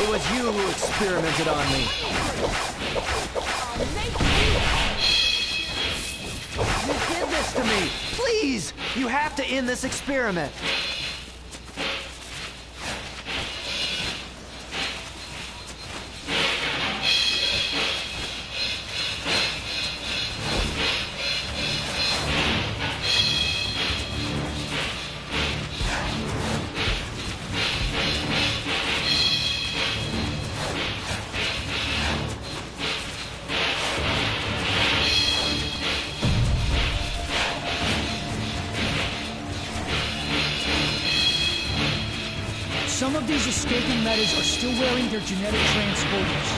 It was you who experimented on me. You did this to me. Please, you have to end this experiment. Some of these escaping metas are still wearing their genetic transporters.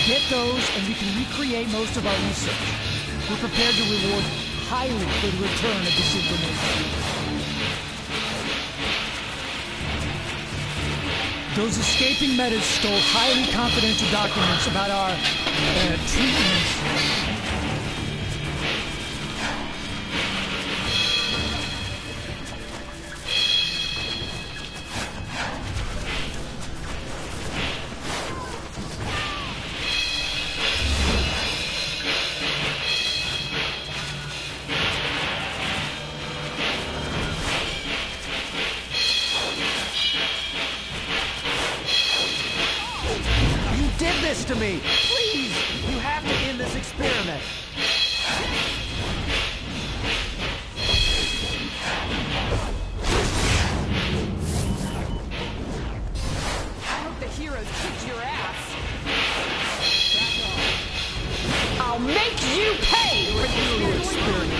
Get those and we can recreate most of our research. We're prepared to reward highly for the return of this information. Those escaping metas stole highly confidential documents about our treatments. To me. Please, you have to end this experiment. I hope the heroes kicked your ass. I'll make you pay for this experiment.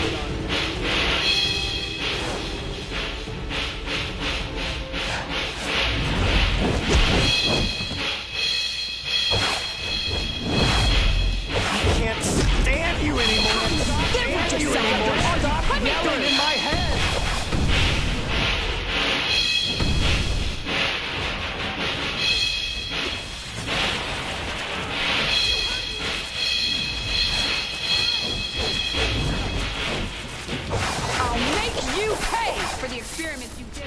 For the experiments you did.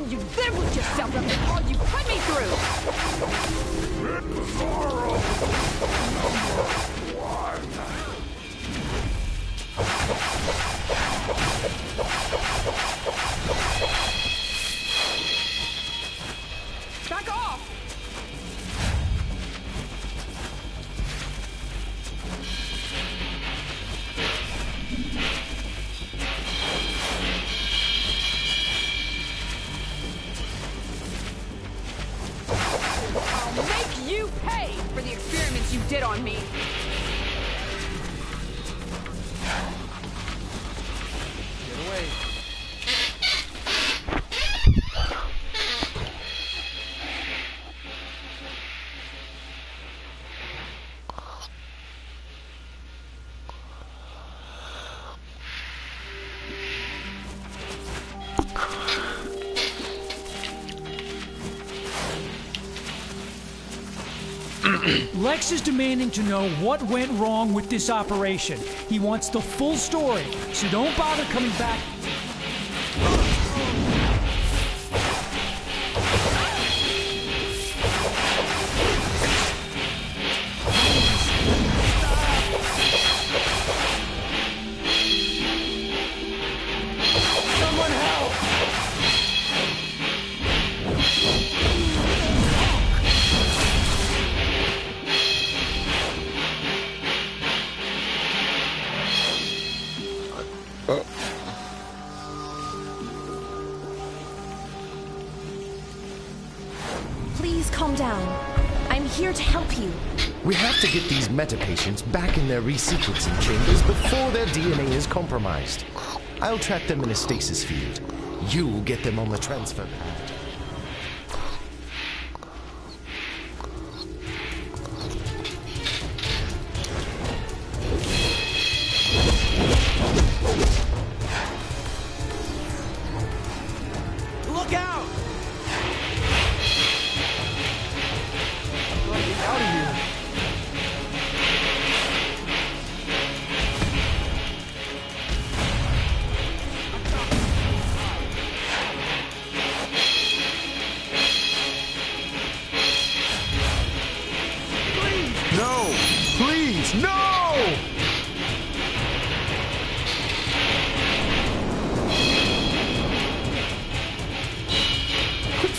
You live with yourself after all you put me through! Back off! Make you pay for the experiments you did on me. Get away. Lex is demanding to know what went wrong with this operation. He wants the full story, so don't bother coming back. Someone help! Please calm down. I'm here to help you. We have to get these meta patients back in their resequencing chambers before their DNA is compromised. I'll trap them in a stasis field. You'll get them on the transfer pad.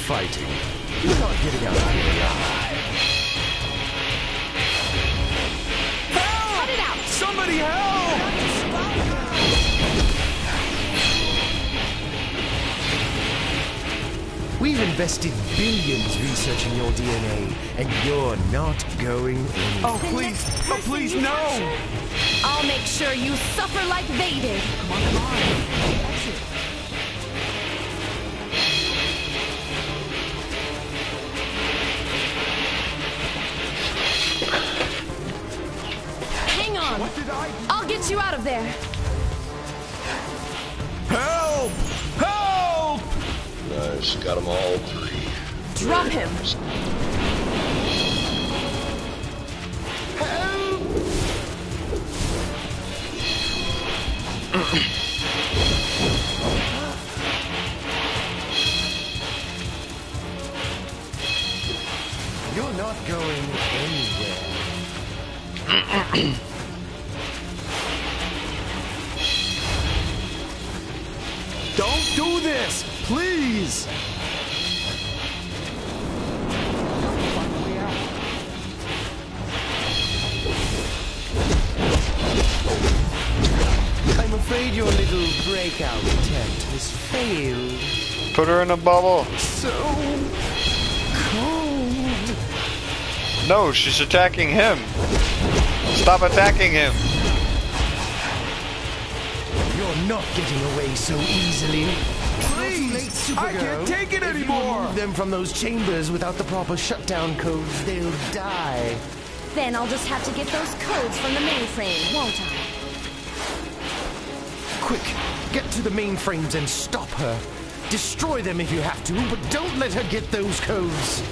fighting. You're not getting out of here alive. Cut it out! Somebody help! We've invested billions researching your DNA, and you're not going anywhere. Oh, please. Oh, please, no! I'll make sure you suffer like they did. Come on, come on. Exit. Hang on. What did I do? I'll get you out of there. Help! Help! Nice, got them all three. Drop him. You're not going anywhere. Don't do this! Please! Find a way out. I'm afraid your little breakout attempt has failed. Put her in a bubble. So cold. No, she's attacking him. Stop attacking him. You're not getting away so easily. Please! I can't take it If you anymore! remove them from those chambers without the proper shutdown codes, they'll die. Then I'll just have to get those codes from the mainframe, won't I? Quick, get to the mainframes and stop her. Destroy them if you have to, but don't let her get those codes.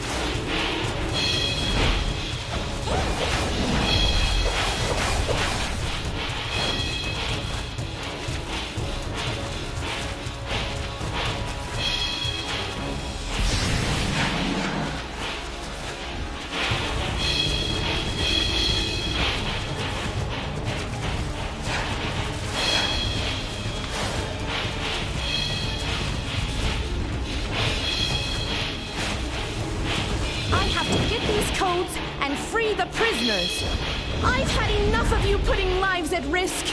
Codes and free the prisoners. I've had enough of you putting lives at risk.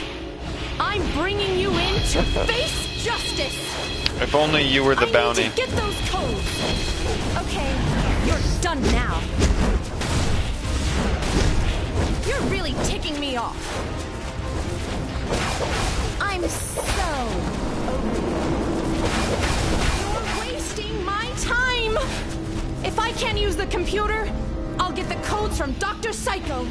I'm bringing you in to face justice. If only you were the bounty. I need to get those codes. Okay, you're done now. You're really ticking me off. I'm so over you. You're wasting my time. If I can't use the computer, I'll get the codes from Dr. Psycho.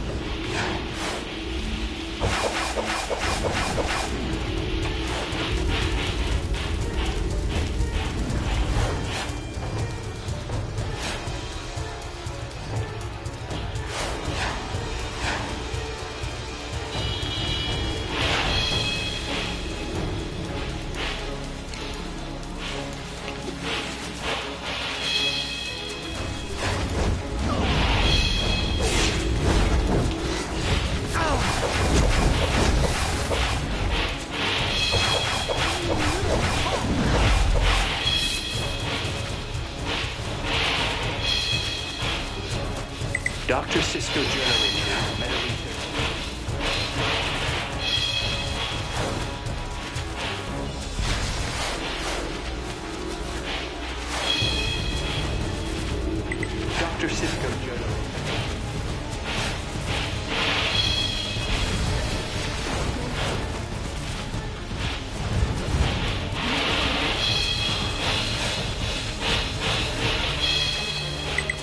Dr. Cisco generator. Dr. Cisco generator.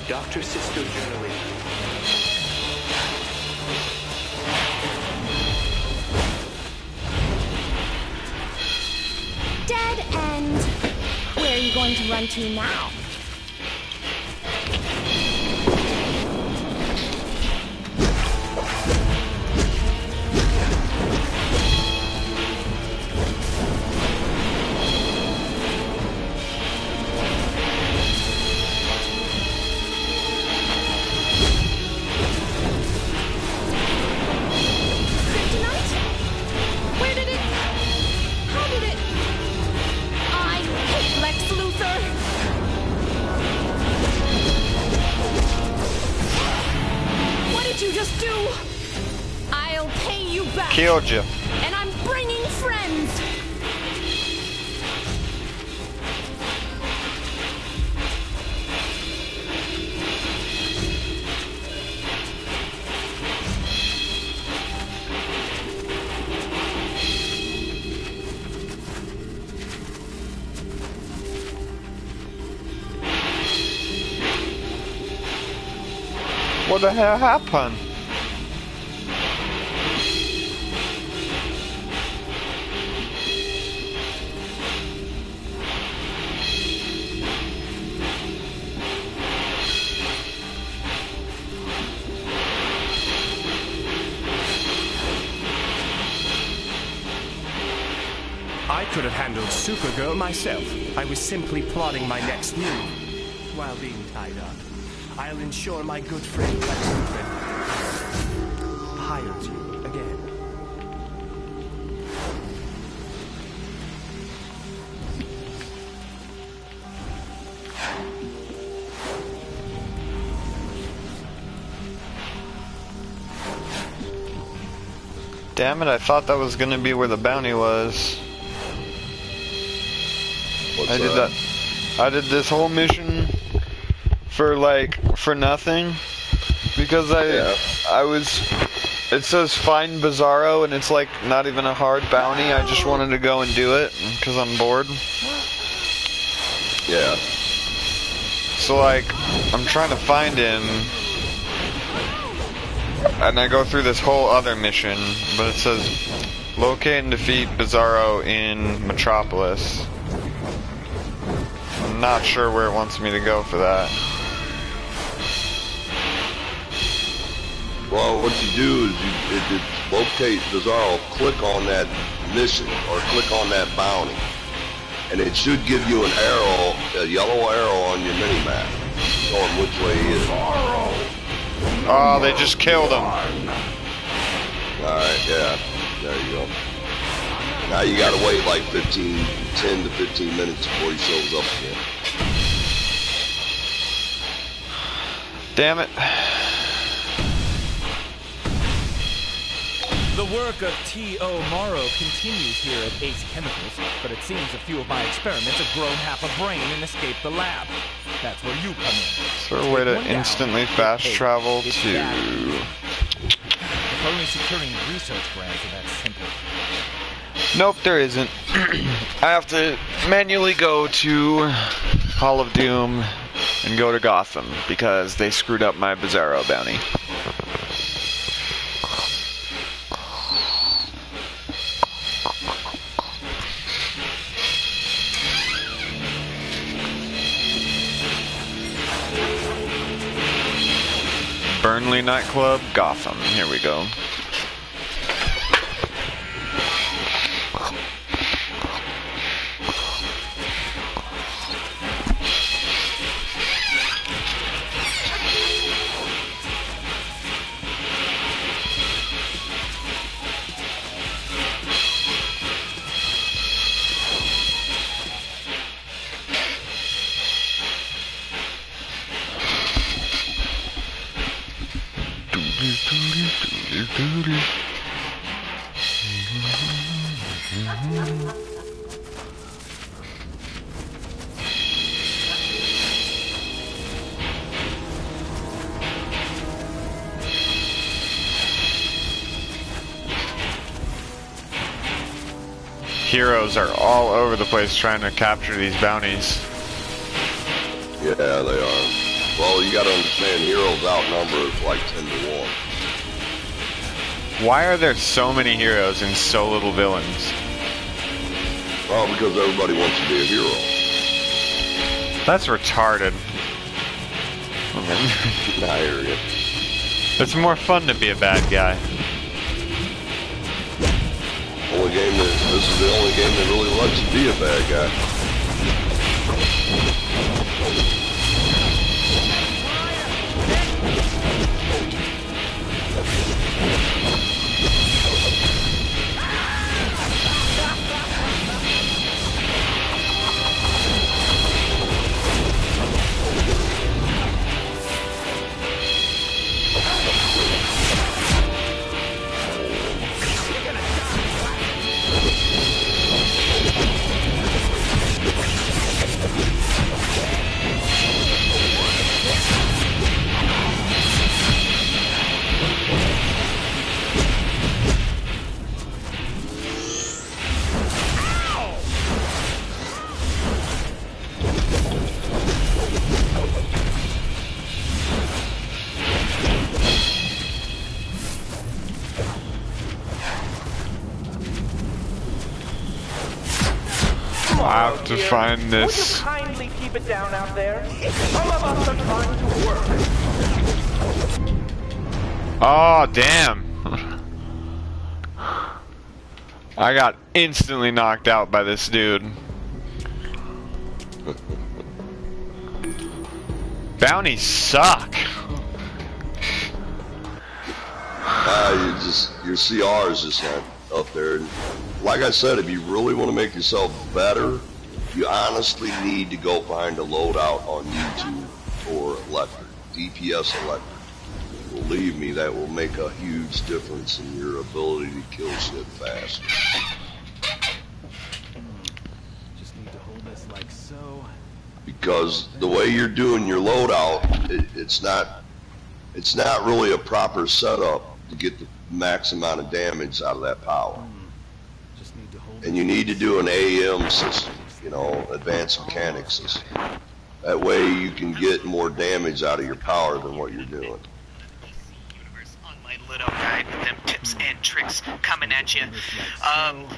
Dr. Cisco generator. Dead end. Where are you going to run to now? you back. Killed you. And I'm bringing friends. What the hell happened? I could have handled Supergirl myself. I was simply plotting my next move. While being tied up, I'll ensure my good friend Lex Luthor hires you again. Damn it, I thought that was gonna be where the bounty was. What's I did that. I did this whole mission for nothing because I was. It says find Bizarro and it's like not even a hard bounty. I just wanted to go and do it because I'm bored. Yeah. So like, I'm trying to find him, and I go through this whole other mission, but it says locate and defeat Bizarro in Metropolis. I'm not sure where it wants me to go for that. Well, what you do is you locate Bizarro, click on that mission, or click on that bounty. And it should give you an arrow, a yellow arrow on your mini-map, showing which way he is. Oh, they just killed him. Alright, yeah. There you go. Now you gotta wait like 10 to 15 minutes before he shows up again. Damn it. The work of T.O. Morrow continues here at Ace Chemicals, but it seems a few of my experiments have grown half a brain and escaped the lab. That's where you come in. Is there a way to instantly fast travel to... If only securing research grants are that simple. Nope, there isn't. I have to manually go to Hall of Doom and go to Gotham because they screwed up my Bizarro bounty. Burnley nightclub, Gotham. Here we go. Heroes are all over the place trying to capture these bounties. Yeah, they are. Well, you gotta understand, heroes outnumber like 10 to 1. Why are there so many heroes and so little villains? Well, because everybody wants to be a hero. That's retarded. I hear you. It's more fun to be a bad guy. This is the only game that really lets you be a bad guy. tomorrow, have to dear. find Would this. you kindly keep it down out there? Some of us are trying to work. Oh, damn. I got instantly knocked out by this dude. Bounties suck. Your CR is just not up there. And like I said, if you really want to make yourself better, you honestly need to go find a loadout on YouTube for electric, DPS electric. Believe me, that will make a huge difference in your ability to kill shit fast. Just need to hold this like so. Because the way you're doing your loadout, it's not really a proper setup to get the max amount of damage out of that power. Just need to hold And you need to do an AM system, you know, advanced mechanics system. That way you can get more damage out of your power than what you're doing. Little guide with them tips and tricks coming at you.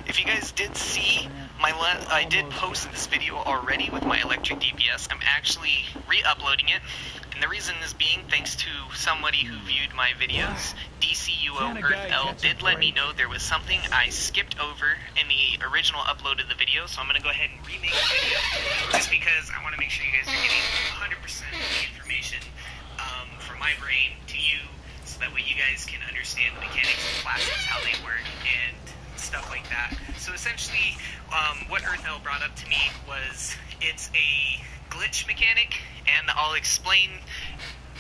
If you guys did see I did post this video already with my electric DPS. I'm actually re-uploading it, and the reason is being thanks to somebody who viewed my videos. Dcuo Earth did let me know there was something I skipped over in the original upload of the video, so I'm gonna go ahead and remake the video just because I want to make sure you guys are getting 100% of the information from my brain to you. That way you guys can understand the mechanics of classes, how they work, and stuff like that. So essentially, what EarthL brought up to me was it's a glitch mechanic, and I'll explain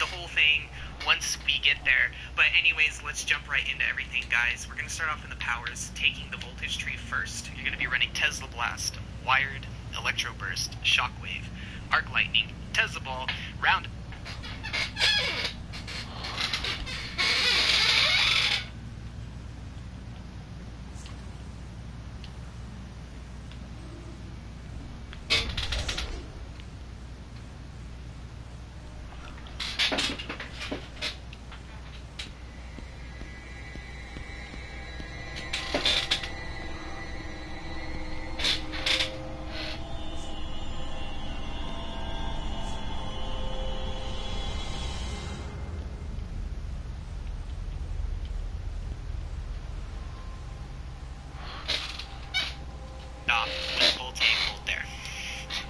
the whole thing once we get there. But anyways, let's jump right into everything, guys. We're going to start off in the powers, taking the voltage tree first. You're going to be running Tesla Blast, Wired, Electro Burst, Shockwave, Arc Lightning, Tesla Ball, Round...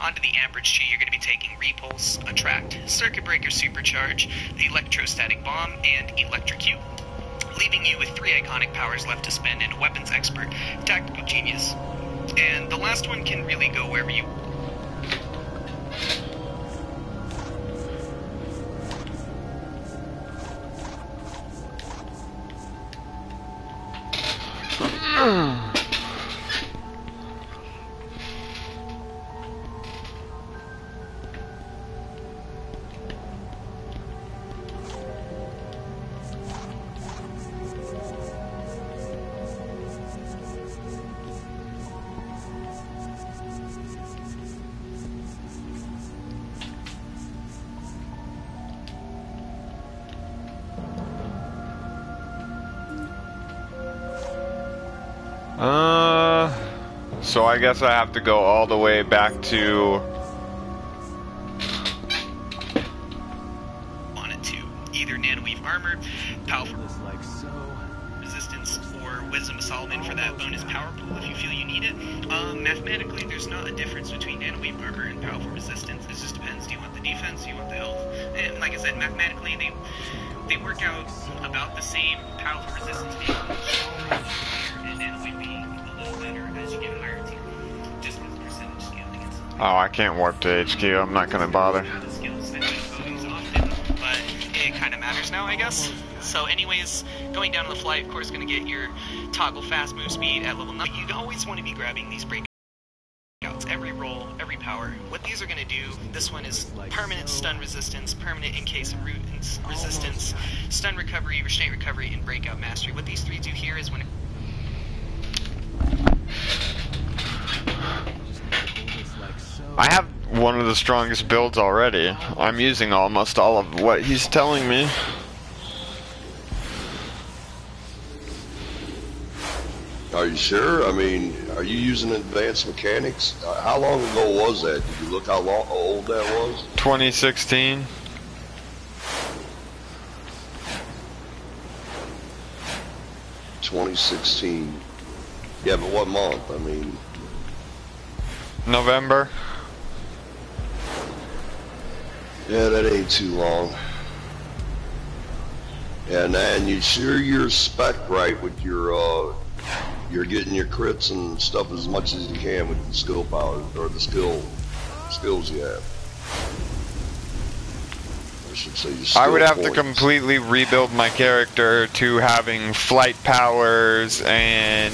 Onto the amperage tree, you're going to be taking Repulse, Attract, Circuit Breaker Supercharge, the Electrostatic Bomb, and Electrocute, leaving you with 3 iconic powers left to spend in Weapons Expert, Tactical Genius. And the last one can really go wherever you... So I guess I have to go all the way back to... On it to either Nanoweave Armor, Powerful Resistance, or Wisdom of Solomon for that bonus power pool if you feel you need it. Mathematically, there's not a difference between Nanoweave Armor and Powerful Resistance. It just depends. Do you want the defense? Do you want the health? And like I said, mathematically, they work out about the same. Powerful Resistance being a little stronger, and Nanoweave being a little better as you get higher tier. Just with percentage scaling and stuff. Oh, I can't warp to HQ. I'm not gonna bother. But it kind of matters now, I guess. So anyways, going down to the flight, of course, going to get your toggle fast move speed at level 9. You always want to be grabbing these breakouts. Every roll, every power. What these are going to do, this one is permanent stun resistance, permanent in case of root resistance, stun recovery, restraint recovery, and breakout mastery. What these 3 do here is when... I have one of the strongest builds already. I'm using almost all of what he's telling me. Are you sure? I mean, are you using advanced mechanics? How long ago was that? Did you look how old that was? 2016. Yeah, but what month? I mean, November. Yeah, that ain't too long. Yeah, and you sure you're spec right with your you're getting your crits and stuff as much as you can with the skill power or the skills you have. I should say your skill I would have points. to completely rebuild my character to having flight powers and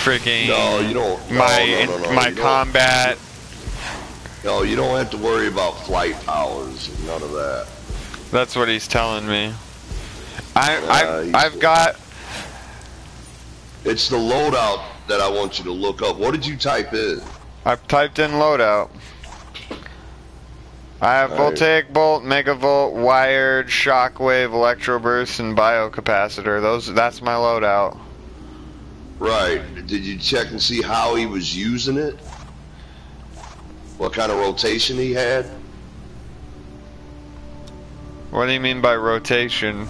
freaking No, you don't. No, my you combat. No, you don't have to worry about flight powers and none of that. That's what he's telling me. I've got. It's the loadout that I want you to look up. What did you type in? I've typed in loadout. I have voltaic bolt, megavolt, wired, shockwave, electroburst, and biocapacitor. That's my loadout. Right. Did you check and see how he was using it? What kind of rotation he had? What do you mean by rotation?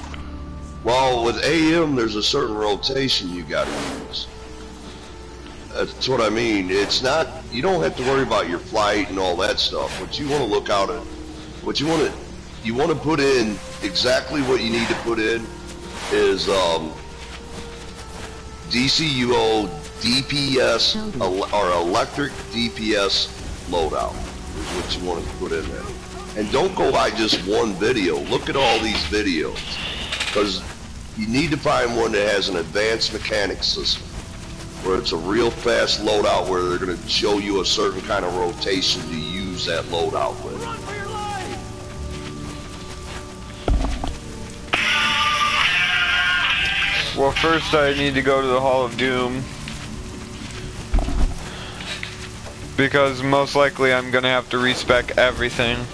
Well, with AM, there's a certain rotation you gotta use. That's what I mean. It's not, you don't have to worry about your flight and all that stuff. What you want to look out at, you want to put in exactly what you need to put in is DCUO DPS or electric DPS loadout is what you want to put in there. And don't go by just one video. Look at all these videos, because you need to find one that has an advanced mechanics system, where it's a real fast loadout where they're going to show you a certain kind of rotation to use that loadout with. Run for your life! Well, first I need to go to the Hall of Doom. Because most likely I'm going to have to respec everything.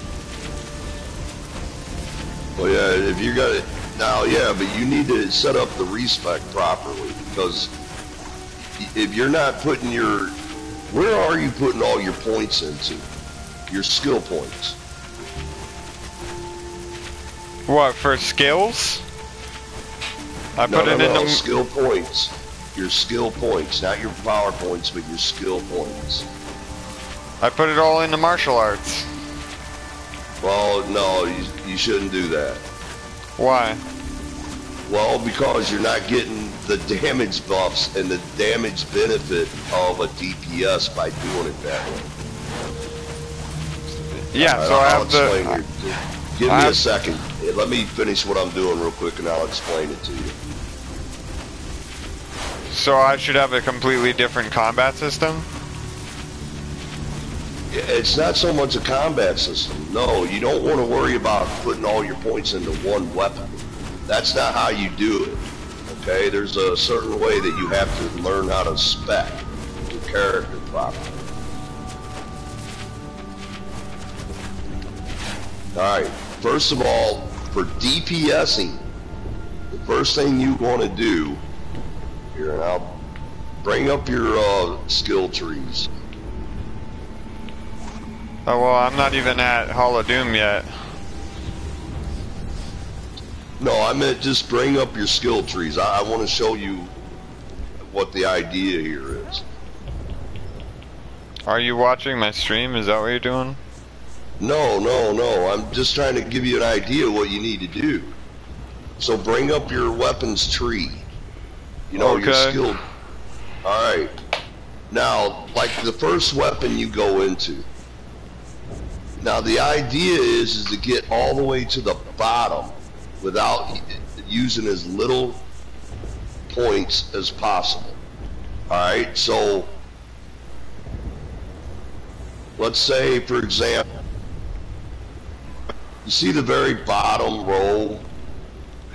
Well, yeah, if you got it now, yeah, but you need to set up the respec properly, because if you're not putting your, where are you putting all your points into? Your skill points. What, for skills? I put it into skill points. Your skill points, not your power points, but your skill points. I put it all into martial arts. Well, no, you shouldn't do that. Why? Well, because you're not getting the damage buffs and the damage benefit of a DPS by doing it that way. Yeah, so I have to... Give me a second. Let me finish what I'm doing real quick and I'll explain it to you. So I should have a completely different combat system? It's not so much a combat system. No, you don't want to worry about putting all your points into one weapon. That's not how you do it. Okay? There's a certain way that you have to learn how to spec your character properly. Alright, first of all, for DPSing, the first thing you want to do, here, and I'll bring up your skill trees. Oh, well, I'm not even at Hall of Doom yet. No, I meant just bring up your skill trees. I want to show you what the idea here is. Are you watching my stream? Is that what you're doing? No. I'm just trying to give you an idea of what you need to do. So bring up your weapons tree. You know, your skill. Alright. Now, like the first weapon you go into. Now the idea is to get all the way to the bottom without using as little points as possible. Alright, so let's say, for example, you see the very bottom row?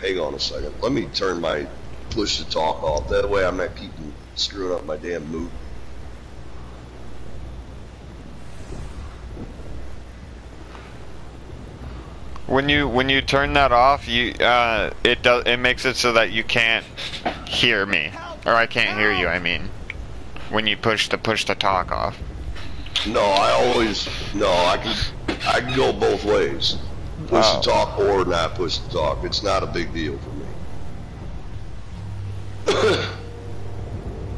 Hang on a second. Let me turn my push to talk off. That way I'm not keeping screwing up my damn move. When you turn that off, it makes it so that you can't hear me. Or I can't hear you, I mean. When you push the talk off. No, I can go both ways. Push the talk or not push the talk. It's not a big deal for me.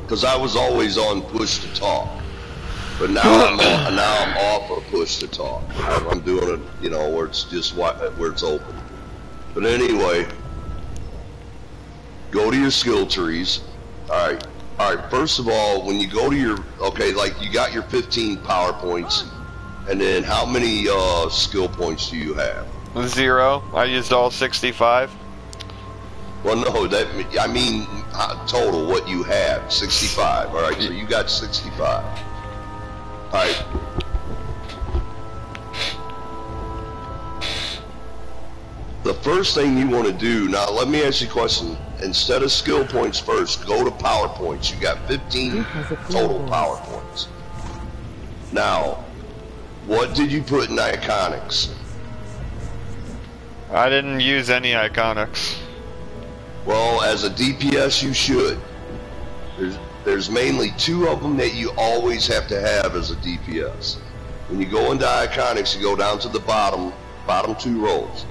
Because I was always on push to talk. But now I'm off of push to talk. I'm doing it, you know, where it's just where it's open. But anyway, go to your skill trees. All right. First of all, when you go to your like you got your 15 power points, and then how many skill points do you have? 0. I used all 65. Well, no, I mean total what you have, 65. All right, so you got 65. All right. The first thing you want to do, now let me ask you a question. Instead of skill points first, go to power points. You got 15 total power points. Now, what did you put in iconics? I didn't use any iconics. Well, as a DPS you should. There's mainly 2 of them that you always have to have as a DPS. When you go into iconics, you go down to the bottom 2 rows.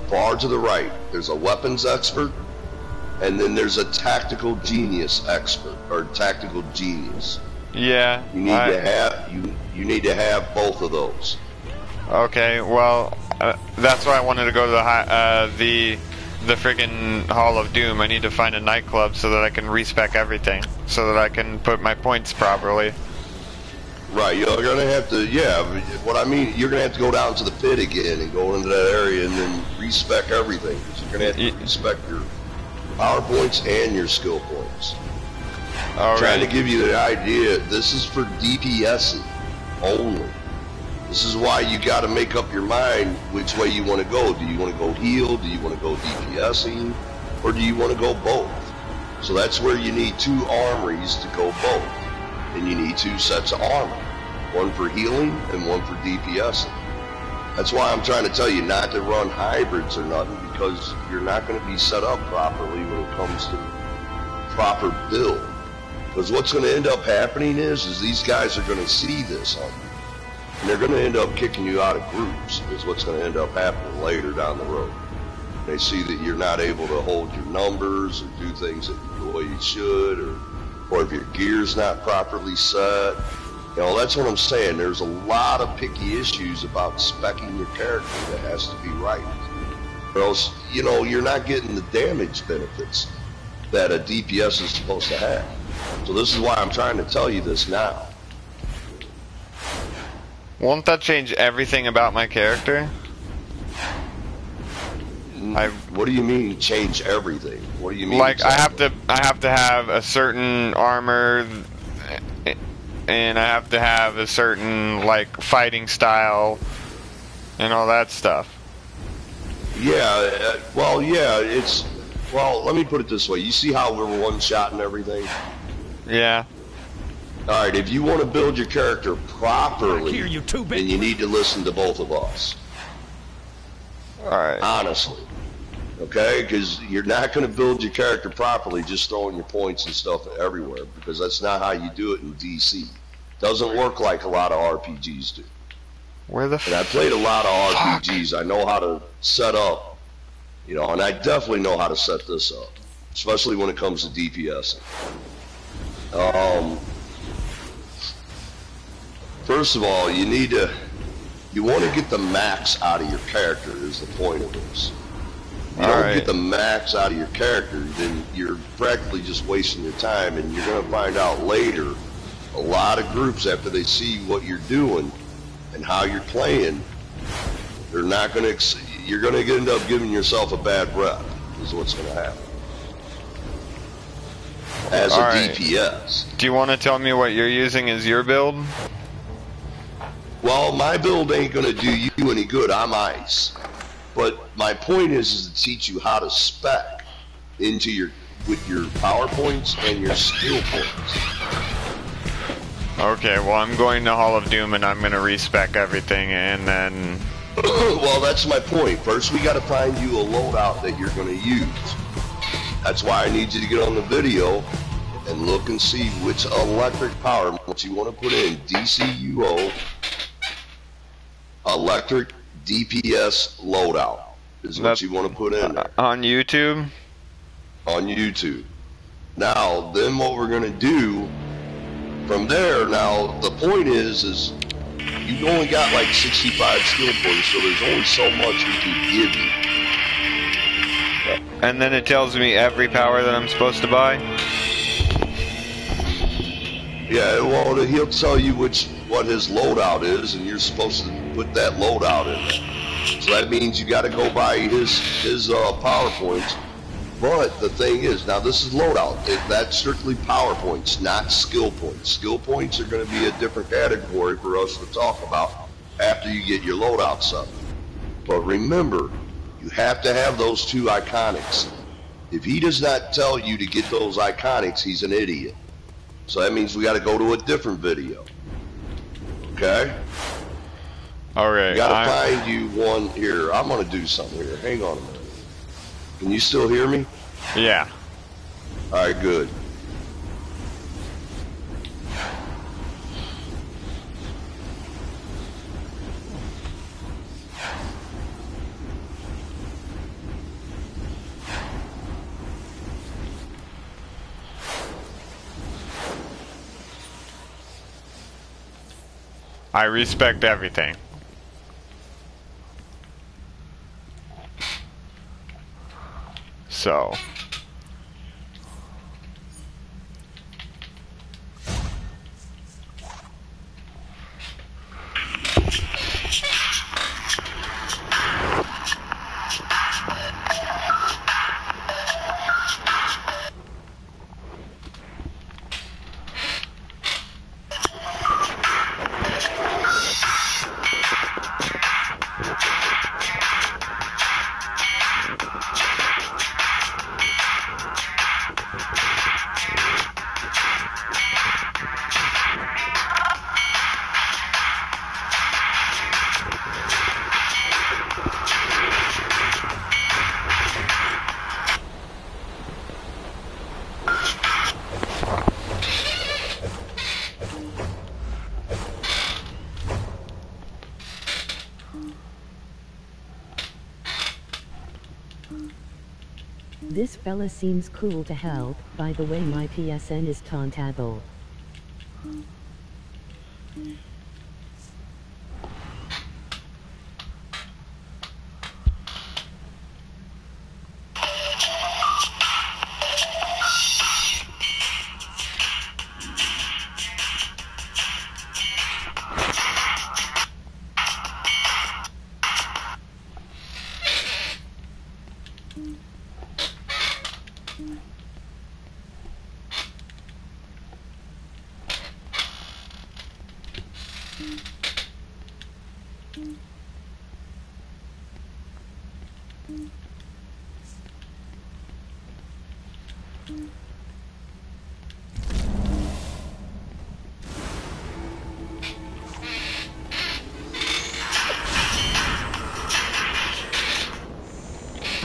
Far to the right, there's a weapons expert, and then there's a tactical genius expert, or tactical genius. Yeah. You need to have both of those. Okay, well, that's why I wanted to go to the friggin' Hall of Doom. I need to find a nightclub so that I can respec everything, so that I can put my points properly. Right, you're gonna have to, what I mean, you're gonna have to go down to the pit again and go into that area and then respec everything. You're gonna have to respec your power points and your skill points. All Trying to give you the idea, this is for DPSing only. This is why you got to make up your mind which way you want to go. Do you want to go heal? Do you want to go DPSing? Or do you want to go both? So that's where you need 2 armories to go both. And you need 2 sets of armor. One for healing and one for DPSing. That's why I'm trying to tell you not to run hybrids or nothing, because you're not going to be set up properly when it comes to proper build. Because what's going to end up happening is these guys are going to see this on you. And they're going to end up kicking you out of groups, is what's going to end up happening later down the road. They see that you're not able to hold your numbers or do things the way you should, or if your gear's not properly set. You know, that's what I'm saying. There's a lot of picky issues about speccing your character that has to be right. Or else, you know, you're not getting the damage benefits that a DPS is supposed to have. So this is why I'm trying to tell you this now. Won't that change everything about my character? What do you mean change everything? What do you mean? Like exactly? I have to have a certain armor, and I have to have a certain like fighting style, and all that stuff. Yeah, well, let me put it this way. You see how we're one-shotting everything? Yeah. Alright, if you want to build your character properly, then you need to listen to both of us. Alright. Honestly. Okay? Because you're not going to build your character properly just throwing your points and stuff everywhere, because that's not how you do it in DC. Doesn't work like a lot of RPGs do. Where the And I played a lot of RPGs. I know how to set up, you know, and I definitely know how to set this up, especially when it comes to DPS. First of all, you want to get the max out of your character is the point of this. If you don't get the max out of your character, then you're practically just wasting your time, and you're going to find out later, a lot of groups, after they see what you're doing and how you're playing, they're not going to, you're going to end up giving yourself a bad rep, is what's going to happen. As a DPS. Do you want to tell me what you're using as your build? Well, my build ain't going to do you any good. I'm ice. But my point is to teach you how to spec into with your power points and your skill points. Okay, well, I'm going to Hall of Doom and I'm going to respec everything, and then... Well, that's my point. First, we got to find you a loadout that you're going to use. That's why I need you to get on the video and look and see which electric power, what you want to put in, DCUO, electric DPS loadout is what you want to put in there. On YouTube? On YouTube. Now, then what we're going to do from there, now the point is you've only got like 65 skill points, so there's only so much we can give you. And then it tells me every power that I'm supposed to buy? Yeah, well, he'll tell you what his loadout is, and you're supposed to put that loadout in there. So that means you got to go buy his power points. But the thing is, now this is loadout. That's strictly power points, not skill points. Skill points are going to be a different category for us to talk about after you get your loadouts up. But remember, you have to have those 2 iconics. If he does not tell you to get those iconics, he's an idiot. So that means we got to go to a different video. Okay? Alright. We got to find you one here. I'm going to do something here. Hang on a minute. Can you still hear me? Yeah. Alright, good. I respect everything. So. This fella seems cool to help. By the way, my PSN is Tantabo.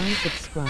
I subscribe.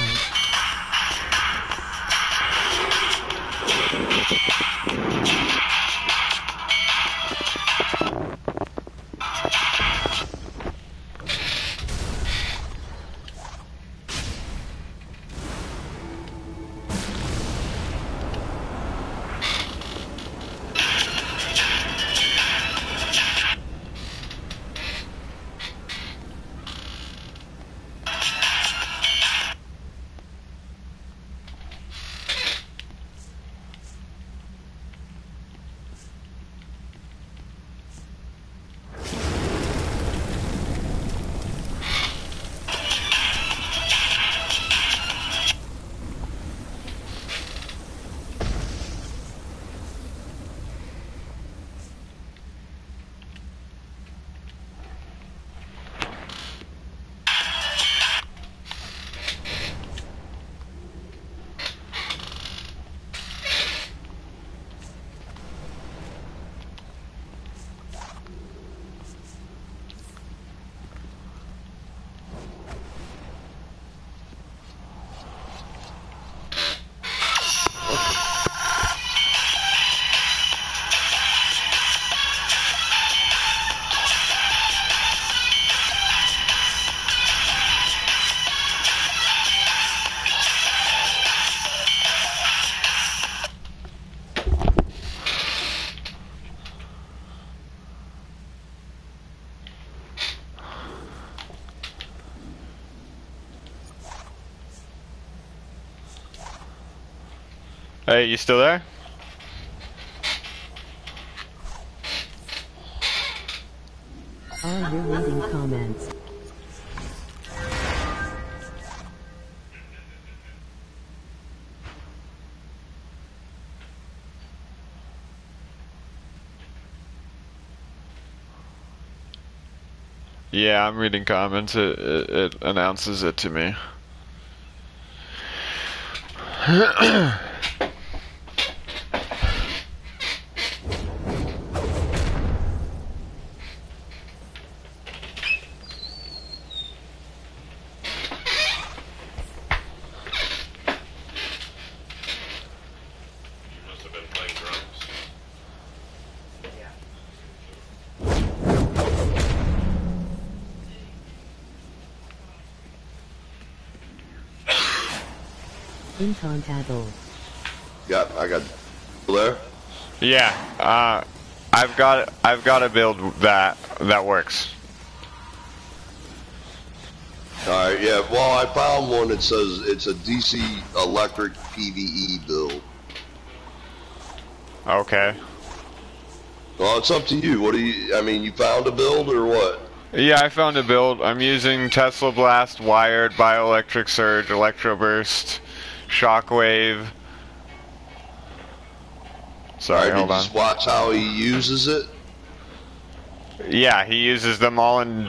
Hey, you still there? Are you reading comments? Yeah, I'm reading comments. It announces it to me. Incontable. I got there. Yeah, I've got a build that works. Alright, yeah, well, I found one that says it's a DC electric PvE build. Okay. Well, it's up to you. What do you, I mean, you found a build or what? Yeah, I found a build. I'm using Tesla Blast, Wired, Bioelectric Surge, Electro Burst, Shockwave. Sorry, hold on. Just watch how he uses it. Yeah, he uses them all in,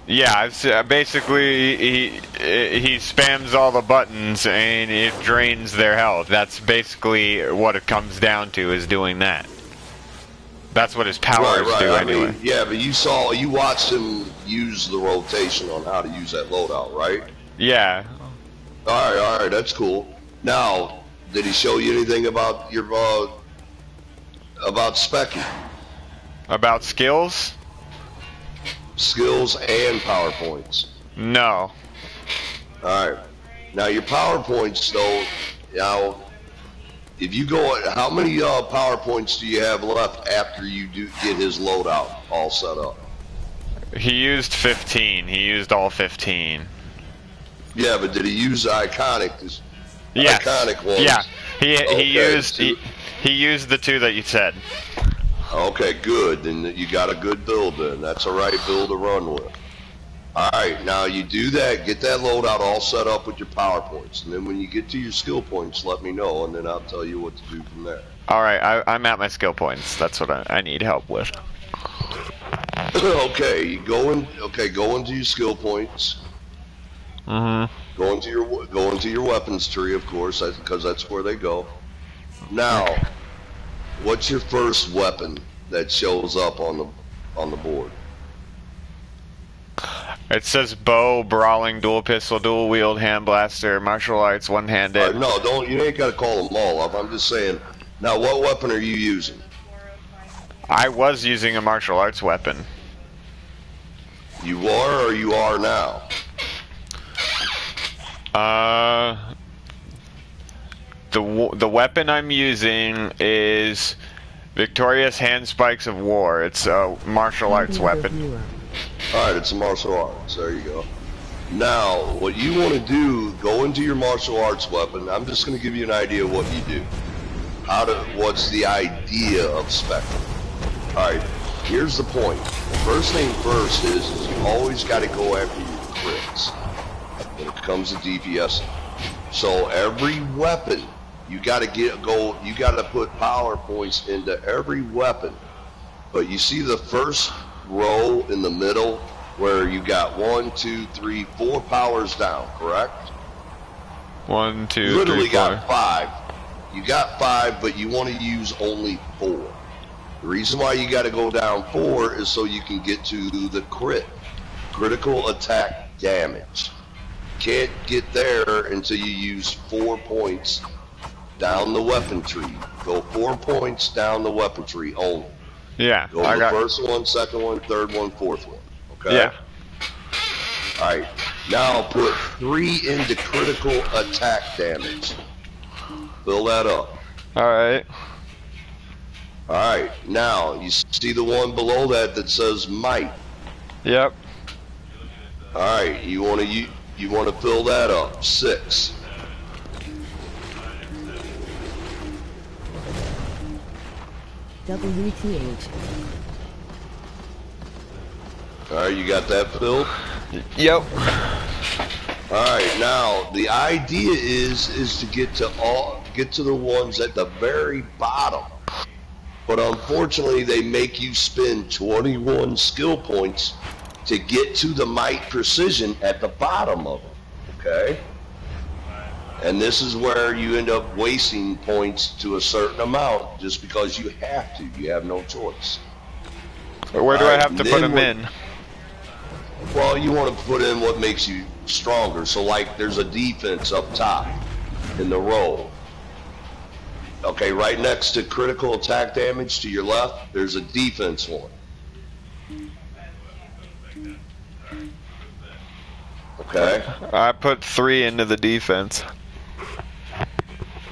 yeah, basically he spams all the buttons and it drains their health. That's basically what it comes down to, is doing that. That's what his powers do anyway. I mean, yeah, but you watched him use the rotation on how to use that loadout, right? Yeah. All right, that's cool. Now, did he show you anything about your about specking? About skills? Skills and PowerPoints. No. Alright. Now your PowerPoints though, now if you go, how many PowerPoints do you have left after you do get his loadout all set up? He used 15. He used all 15. Yeah, but did he use the iconic? Yes. Iconic ones. Yeah. He used the two that you said. Okay, good. Then you got a good build then. That's a right build to run with. Alright, now you do that, get that loadout all set up with your PowerPoints, and then when you get to your skill points, let me know, and then I'll tell you what to do from there. Alright, I'm at my skill points. That's what I need help with. Okay, go into your skill points. Go into your weapons tree, of course, because that's where they go. Now, what's your first weapon that shows up on the board? It says bow, brawling, dual pistol, dual wield, hand blaster, martial arts, one-handed. No, you ain't got to call them all up. I'm just saying. Now, what weapon are you using? I was using a martial arts weapon. You are, or you are now? The weapon I'm using is Victorious Hand Spikes of War. It's a martial arts weapon. Alright, it's a martial arts. There you go. Now, what you want to do, go into your martial arts weapon. I'm just going to give you an idea of what you do. What's the idea of Spectre? Alright, here's the point. First thing first is you always got to go after your crits when it comes to DPS. So every weapon, you got to put power points into every weapon. But you see the first row in the middle where you got 1, 2, 3, 4 powers down, correct? 1, 2, you literally 3, 4. got 5. You got 5, but you want to use only 4. The reason why you got to go down 4 is so you can get to the critical attack damage. Can't get there until you use 4 points down the weapon tree. Go 4 points down the weapon tree only. Yeah. Go the first one, second one, third one, fourth one. Okay? Yeah. Alright. Now put 3 into critical attack damage. Fill that up. Alright. Alright. Now, you see the one below that says might? Yep. Alright. You want to You want to fill that up. 6. WTH. Alright, you got that filled? Yep. Alright, now the idea is to get to the ones at the very bottom. But unfortunately they make you spend 21 skill points to get to the might precision at the bottom of it. Okay? And this is where you end up wasting points to a certain amount just because you have to. You have no choice. Where do I have to put them in? Well, you want to put in what makes you stronger. So like there's a defense up top in the row. Okay, right next to critical attack damage to your left, there's a defense one. Okay. I put 3 into the defense.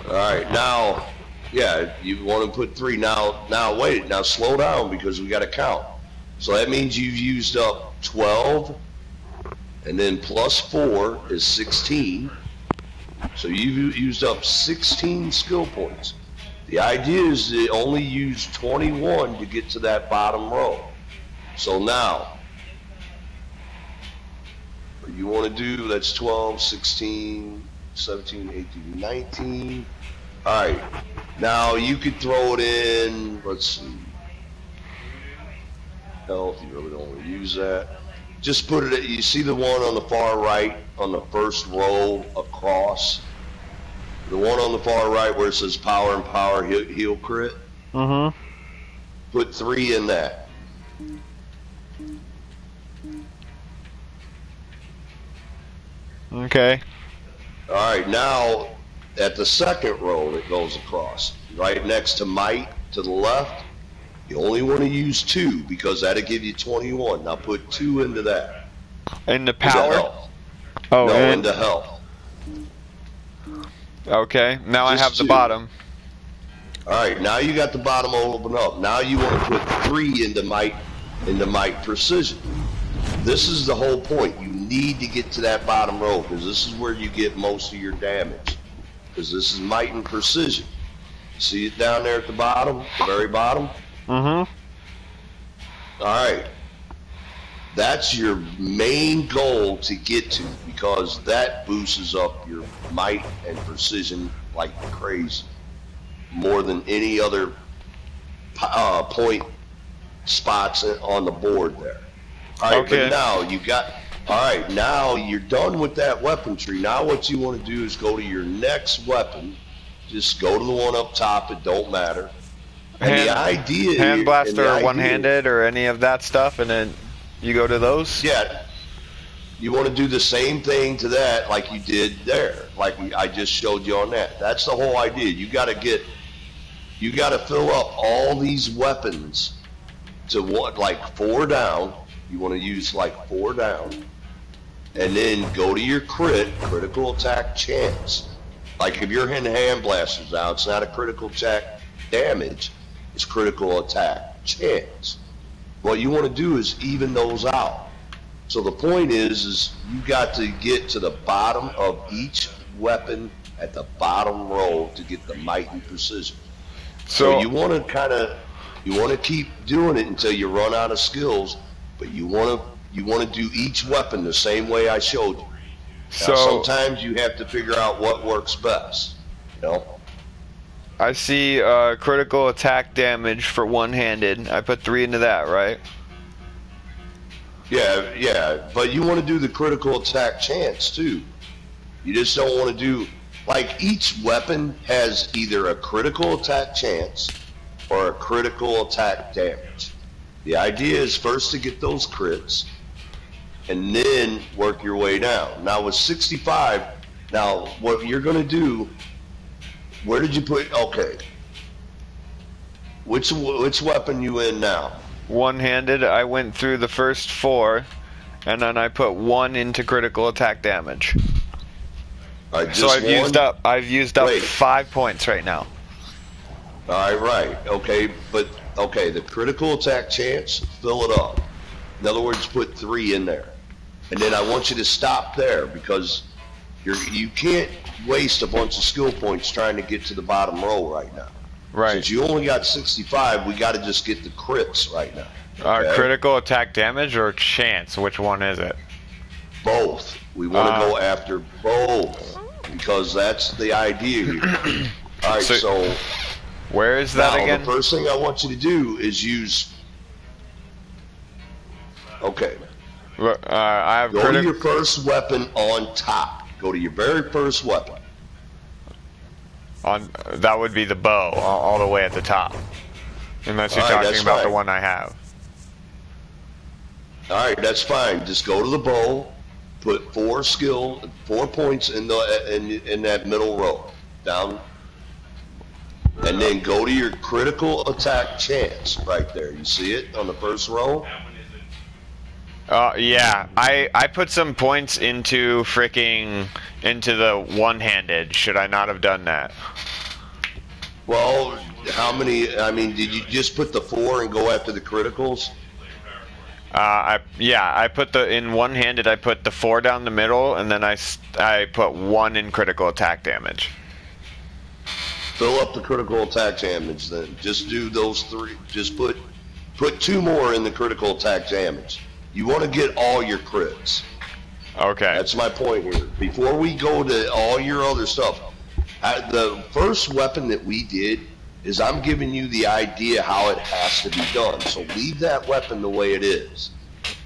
Alright, now, yeah, you want to put 3. Now wait, now slow down because we got to count. So that means you've used up 12, and then plus 4 is 16. So you've used up 16 skill points. The idea is to only use 21 to get to that bottom row. So now, what you want to do, that's 12, 16, 17, 18, 19. Alright, now you could throw it in, let's see, health, you really don't want to use that. Just put it, you see the one on the far right, on the first row across? The one on the far right where it says power and power heal crit? Mm-hmm. Put 3 in that. Okay. Alright, now at the second row that goes across, right next to might to the left, you only want to use 2 because that'll give you 21. Now put 2 into that. Into power? Into health. Oh, no, into health. Okay, now Just I have 2. the bottom. Alright, now you got the bottom open up. Now you want to put 3 into might precision. This is the whole point. You need to get to that bottom row because this is where you get most of your damage. Because this is might and precision. See it down there at the bottom, the very bottom? Mm-hmm. Alright. That's your main goal to get to because that boosts up your might and precision like crazy. More than any other point spots on the board there. Alright, okay. But now you got... Alright, now you're done with that weapon tree. Now what you want to do is go to your next weapon. Just go to the one up top, it don't matter. And the idea... Hand blaster or one-handed or any of that stuff, and then you go to those? Yeah. You want to do the same thing to that like you did there. Like I just showed you on that. That's the whole idea. You got to fill up all these weapons to what, like 4 down. You want to use like 4 down. And then go to your critical attack chance. Like if you're hitting hand blasters now, it's not a critical attack damage, it's critical attack chance. What you want to do is even those out. So the point is you got to get to the bottom of each weapon at the bottom row to get the might and precision. So you want to keep doing it until you run out of skills, but you want to do each weapon the same way I showed you. Now, sometimes you have to figure out what works best. You know? I see critical attack damage for one-handed. I put 3 into that, right? Yeah, but you want to do the critical attack chance too. You just don't want to do, like each weapon has either a critical attack chance or a critical attack damage. The idea is first to get those crits and then work your way down. Now with 65, now what you're going to do, where did you put, okay, which weapon you in now? One-handed, I went through the first 4, and then I put 1 into critical attack damage. So I've used up 5 points right now. Right. Okay, but okay, the critical attack chance, fill it up. In other words, put 3 in there. And then I want you to stop there because you can't waste a bunch of skill points trying to get to the bottom row right now. Right. Since you only got 65, we got to just get the crits right now. Okay? Critical attack damage or chance? Which one is it? Both. We want to go after both because that's the idea here. All right, so where is that now, again? The first thing I want you to do is use. Okay. I have go to your first weapon on top. Go to your very first weapon. On that would be the bow, all the way at the top. Unless you're talking about the one I have. All right, that's fine. Just go to the bow, put 4 points in that middle row, down, and then go to your critical attack chance right there. You see it on the first row? Yeah, I put some points into into the one-handed. Should I not have done that? Well, how many? I mean, did you just put the 4 and go after the criticals? I put in one-handed. I put the 4 down the middle, and then I put 1 in critical attack damage. Fill up the critical attack damage. Then just do those 3. Just put 2 more in the critical attack damage. You want to get all your crits. Okay. That's my point here. Before we go to all your other stuff, the first weapon that we did is I'm giving you the idea how it has to be done. So leave that weapon the way it is.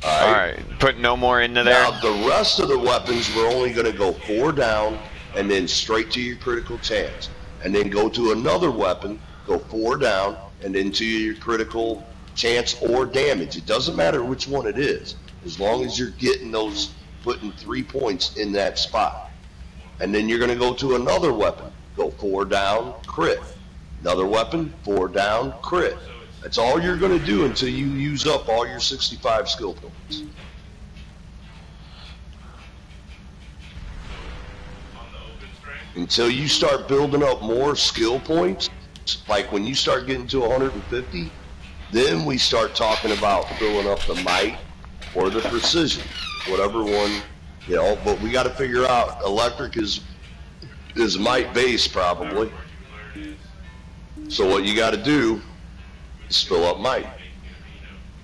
All right. Put no more into there. Now the rest of the weapons, we're only going to go 4 down and then straight to your critical chance. And then go to another weapon, go 4 down, and then to your critical chance or damage. It doesn't matter which one it is, as long as you're getting those, putting 3 points in that spot. And then you're going to go to another weapon, go 4 down, crit. Another weapon, 4 down, crit. That's all you're going to do until you use up all your 65 skill points. Until you start building up more skill points, like when you start getting to 150, then we start talking about filling up the might or the precision, whatever one, but we got to figure out electric is might base probably. So what you got to do is fill up might.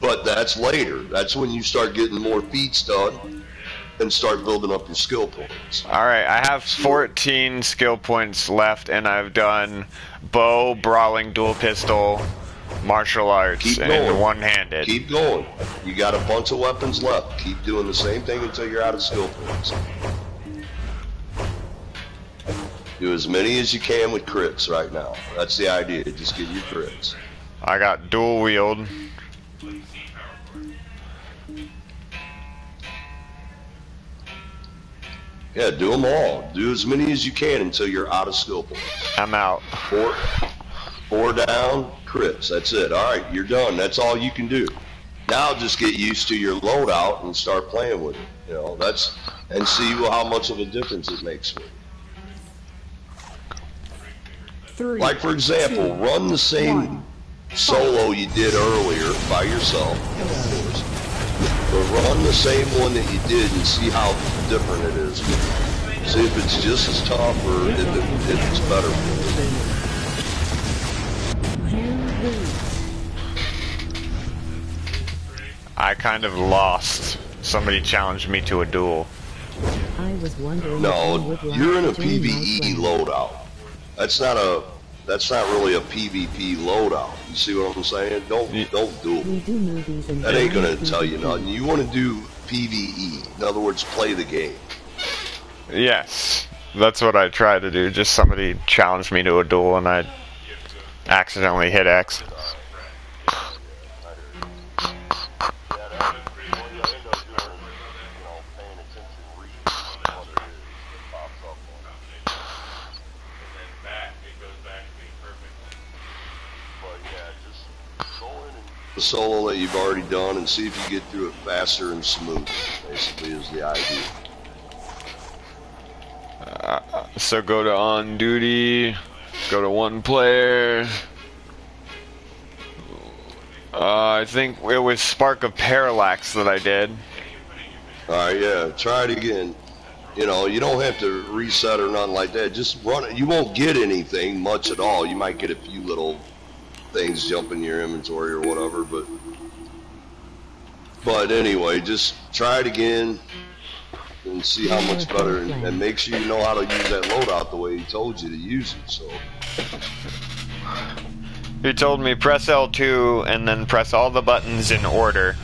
But that's later. That's when you start getting more feats done and start building up your skill points. All right, I have 14 skill points left, and I've done bow, brawling, dual pistol, martial arts, and one-handed. Keep going. You got a bunch of weapons left. Keep doing the same thing until you're out of skill points. Do as many as you can with crits right now. That's the idea. Just get your crits. I got dual wield. Yeah, do them all. Do as many as you can until you're out of skill points. I'm out. 4 down, crits. That's it. All right, you're done. That's all you can do. Now just get used to your loadout and start playing with it. And see how much of a difference it makes for you. 3, like for example, run the same solo you did earlier by yourself, of course. But run the same one that you did and see how different it is. See if it's just as tough or if it's better for you. I kind of lost. Somebody challenged me to a duel. I was wondering. No, you're in a PvE loadout. That's not really a PvP loadout. You see what I'm saying? Don't duel. We do movies and that ain't gonna tell you nothing. You want to do PvE. In other words, play the game. Yes, that's what I try to do. Just somebody challenged me to a duel and I accidentally hit X. The solo that you've already done and see if you get through it faster and smooth, basically, is the idea. So go to on duty, go to one player. I think it was Spark of Parallax that I did. Alright, yeah, try it again. You know, you don't have to reset or nothing like that. Just run it. You won't get anything much at all. You might get a few little things jump in your inventory or whatever, but anyway, just try it again and see how much better, and make sure you know how to use that loadout the way he told you to use it. So he told me press L2 and then press all the buttons in order,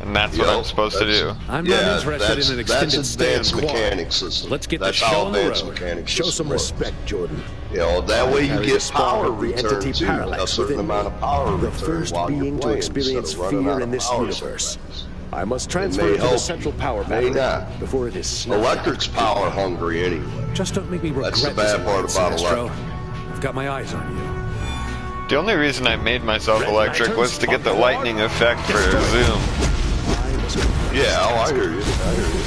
and that's what I'm supposed to do. I'm not interested in an extended advanced mechanics system. Let's get that's the show how on the advanced road. mechanics Show system some works. respect, Jordan. You know, that way you get power of the return entity too, a parallax certain within amount of power the return first while you're being to playing, experience instead of running fear out in of this power universe. sometimes. I must It transfer may to the help central you, power may battery not. before it is snapped. Electric's power hungry anyway. Just don't make me regret That's the this bad part alliance, about Sinestro. electric. I've got my eyes on you. The only reason I made myself electric was to get the lightning effect for Zoom. Yeah, oh, I hear you. I hear you.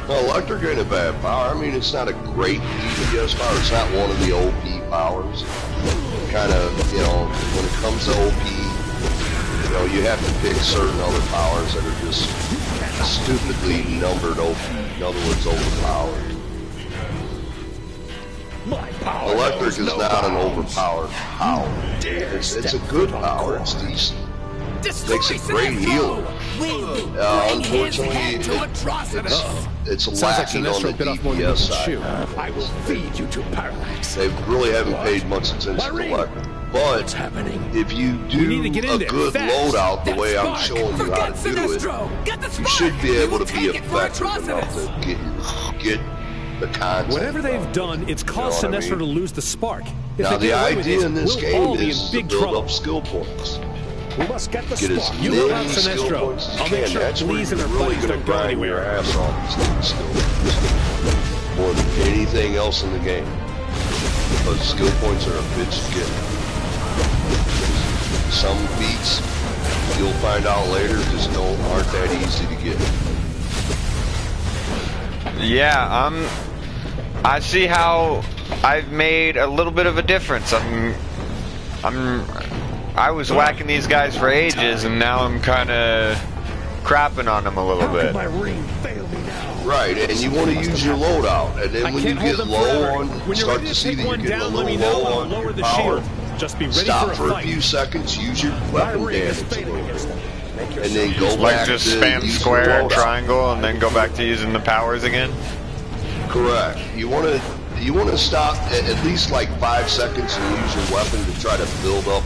Well, electric ain't a bad power. I mean, it's not a great DPS power. It's not one of the OP powers. Kind of, you know, when it comes to OP, you know, you have to pick certain other powers that are just stupidly numbered OP. In other words, overpowered. Electric is not an overpowered power. It's a good power. It's decent. Makes a great healer. Unfortunately, it's lacking on the DPS side. I will feed you to parallax. They really haven't paid much attention to electric. But if you do a good loadout the way I'm showing you how to do it, you should be able to be effective enough to get the content. Whatever they've done, it's caused Sinestro to lose the spark. Now the idea in this game is to build up skill points. We must get the Get spark. as You many have skill Sinestro. points as I'll you make can. sure That's where Please you're and her really buddies going to don't go grind your anywhere. ass off these skill points more than anything else in the game. Because skill points are a bitch to get. Some beats, you'll find out later, just aren't that easy to get. Yeah, I see how I've made a little bit of a difference. I was whacking these guys for ages, and now I'm kind of crapping on them a little bit. Right, and you want to use your loadout, and then when you get low on, start to see that you're getting a little low on your power, stop for a few seconds, use your weapon damage a little bit, and then go Like back to just spam using square and loadout. triangle, and then go back to using the powers again? Correct. You want to stop at least like 5 seconds and use your weapon to try to build up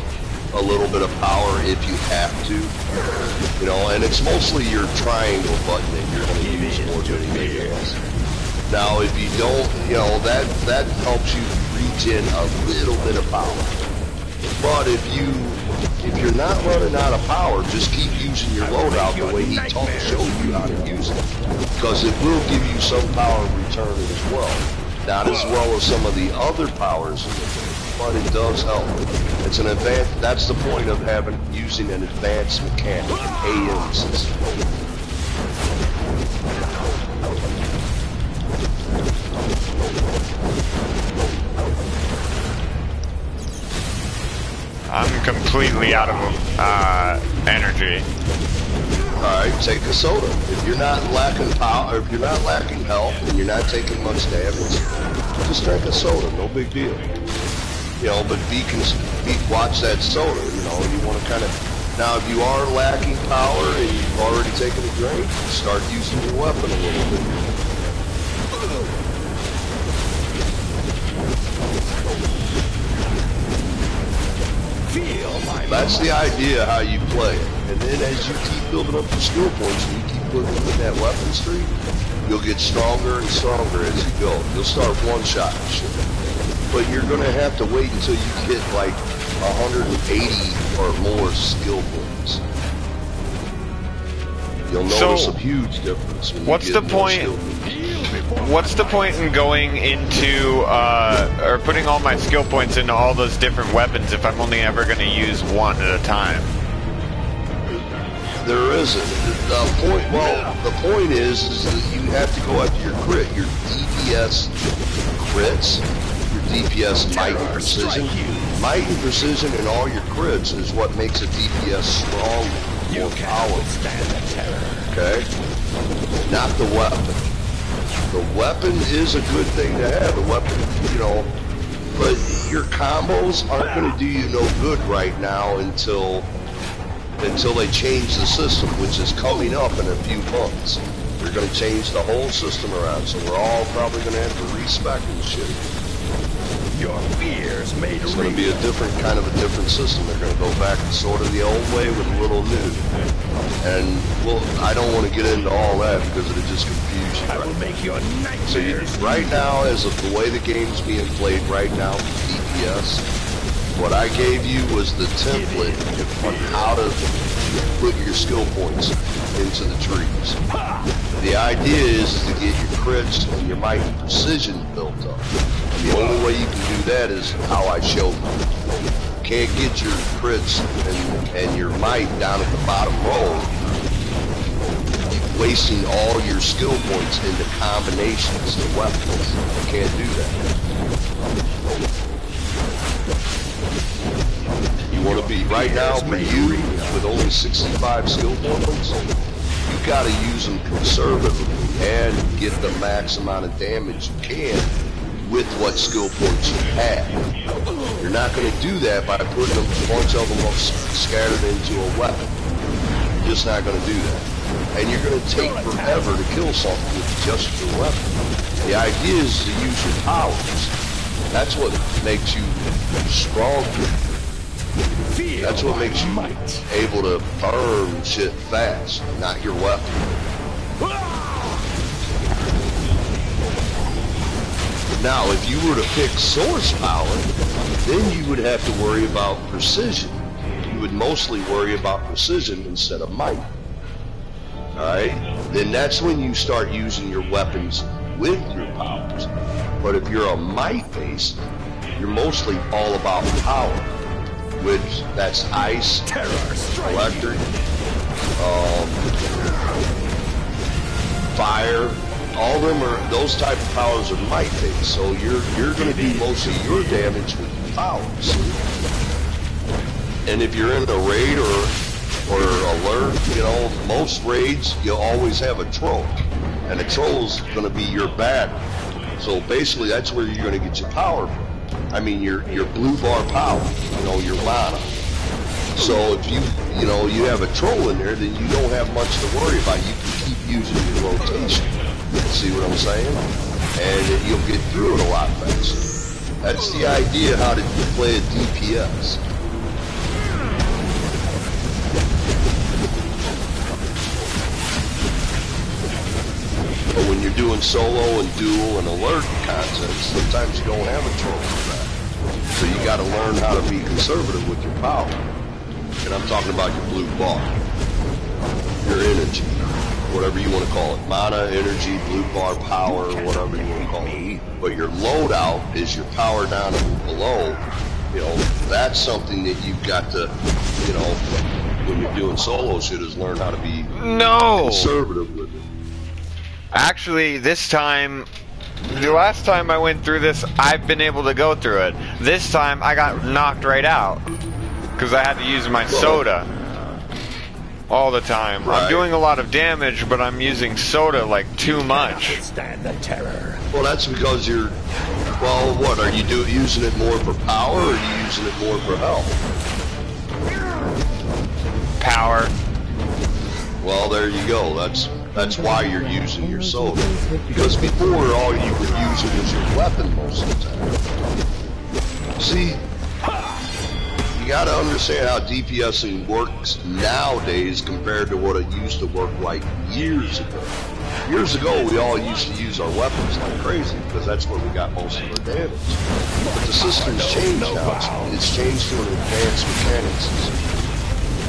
a little bit of power if you have to. You know, and it's mostly your triangle button that you're going to use more than anything else. Now, if you don't, you know, that helps you regen a little bit of power. But if you're not running out of power, just keep using your loadout the way he showed you how to use it, because it will give you some power return as well. Not as well as some of the other powers in the game, but it does help. It's an advanced. That's the point of using an advanced mechanic, an AM system. I'm completely out of energy. Alright, take a soda. If you're not lacking power, or if you're not lacking health, and you're not taking much damage, just drink a soda, no big deal. You know, but watch that soda, you know, you want to kind of, now if you are lacking power and you've already taken a drink, start using your weapon a little bit. That's the idea how you play it. And then as you keep building up your skill points and you keep putting in that weapon streak, you'll get stronger and stronger as you go. You'll start one-shotting shit. But you're going to have to wait until you get like 180 or more skill points. You'll notice a huge difference when What's you get the more point? skill points. What's the point in going into, or putting all my skill points into all those different weapons if I'm only ever going to use one at a time? There isn't. The point is that you have to go after your crit. Your DPS crits, your DPS might and precision. Might and precision in all your crits is what makes a DPS strong, more powerful. Okay? Not the weapon. The weapon is a good thing to have. The weapon, you know, but your combos aren't going to do you no good right now until they change the system, which is coming up in a few months. They're going to change the whole system around, so we're all probably going to have to respec and shit. Your fears made It's going to be a different system. They're going to go back to sort of the old way with a little new. And well, I don't want to get into all that because it'll just confuse you. I will make your nightmares. So right now, as of the way the game's being played right now with DPS, what I gave you was the template on how to put your skill points into the trees. The idea is to get your crits and your might and precision built up. And the only way you can do that is how I showed you. You can't get your crits and your might down at the bottom row, wasting all your skill points into combinations of weapons. You can't do that. You want to be, right now for you, with only 65 skill points, you got to use them conservatively and get the max amount of damage you can with what skill points you have. You're not going to do that by putting a bunch of them scattered into a weapon. You're just not going to do that. And you're going to take forever to kill something with just your weapon. The idea is to use your powers. That's what makes you stronger. That's what makes you able to burn shit fast, not your weapon. Now, if you were to pick source power, then you would have to worry about precision. You would mostly worry about precision instead of might. Alright? Then that's when you start using your weapons with your powers. But if you're a might based, you're mostly all about power. Which, that's ice, electric, fire, all of them are, those type of powers are might based, so you're going to do most of your damage with your powers. And if you're in a raid or alert, you know, most raids, you'll always have a troll, and a troll's going to be your battle. So basically that's where you're going to get your power from. I mean, your blue bar power, you know, your mana. So if you know, you have a troll in there, then you don't have much to worry about. You can keep using your rotation. See what I'm saying? And you'll get through it a lot faster. That's the idea how to play a DPS. But when you're doing solo and duel and alert content, sometimes you don't have a troll for that. So you got to learn how to be conservative with your power. And I'm talking about your blue bar, your energy, whatever you want to call it. Mana, energy, blue bar, power, whatever you want to call it. But your loadout is your power down and below. You know, that's something that you've got to, you know, when you're doing solo shit, is learn how to be conservative with it. Actually, this time, the last time I went through this, I've been able to go through it. This time, I got knocked right out. Because I had to use my soda all the time. Right. I'm doing a lot of damage, but I'm using soda like too much. Stand the terror. Well, that's because you're, well, what, are you using it more for power, or are you using it more for health? Power. Well, there you go. That's why you're using your soda. Because before, all you were using was your weapon most of the time. See, you gotta understand how DPSing works nowadays compared to what it used to work like years ago. Years ago, we all used to use our weapons like crazy because that's where we got most of our damage. But the system's changed now. It's changed to an advanced mechanics system.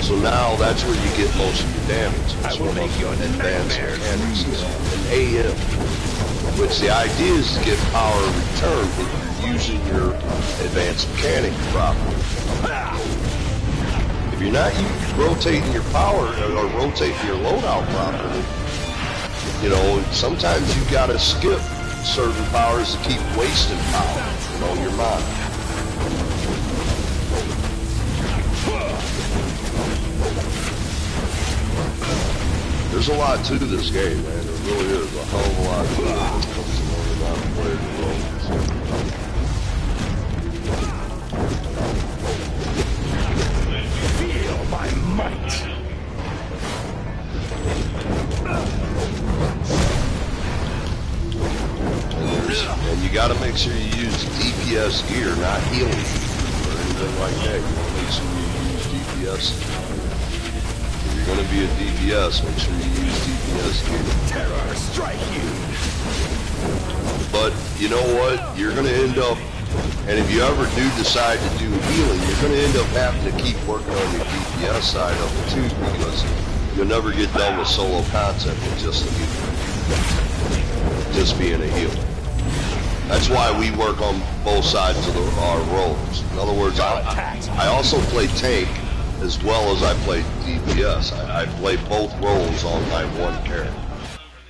So now that's where you get most of your damage. It's from an advanced mechanics system, an AM. Which the idea is to get power return if you're using your advanced mechanic properly. If you're not rotating your power or rotating your loadout properly, you know, sometimes you gotta skip certain powers to keep wasting power. You know, your mind. There's a lot to this game, man. There really is a hell of a lot to it when it comes to learning how to play the roles. Feel my might. And you got to make sure you use DPS gear, not healing or anything like that. You want to make sure you use DPS. If you're going to be a DPS, make sure you use DPS gear. Terror, strike you. But you know what? You're going to end up, and if you ever do decide to do healing, you're going to end up having to keep working on your DPS side of it too, because you'll never get done with solo content with just being a healer. That's why we work on both sides of our roles. In other words, I also play tank as well as I play DPS. I play both roles on my one character.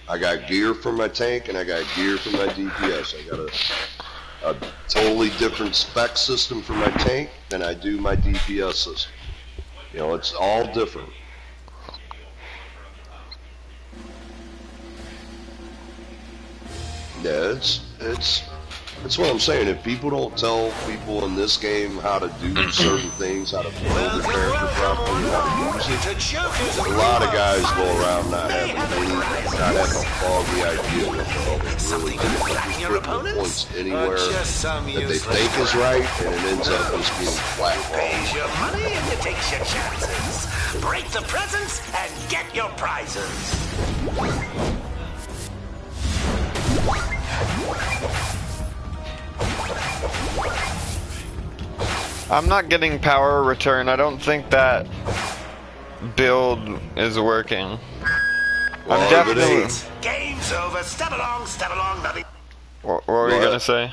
I got gear for my tank and I got gear for my DPS. I got a totally different spec system for my tank than I do my DPS system. You know, it's all different. Yeah, it's what I'm saying. If people don't tell people in this game how to do certain things, how to build their character properly, how to use it, a lot of guys go around not having a foggy idea what the hell they really do. Just putting points anywhere that they think is right, and it ends up just being flat wrong. Pays your money and you takes your chances. Break the presents and get your prizes. I'm not getting power return. I don't think that build is working. I'm definitely... Game's over. Step along, nothing. What were you gonna say?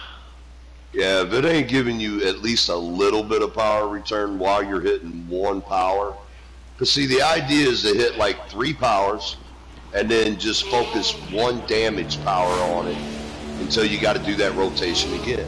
Yeah, if it ain't giving you at least a little bit of power return while you're hitting one power. Because see, the idea is to hit like 3 powers and then just focus 1 damage power on it until you got to do that rotation again.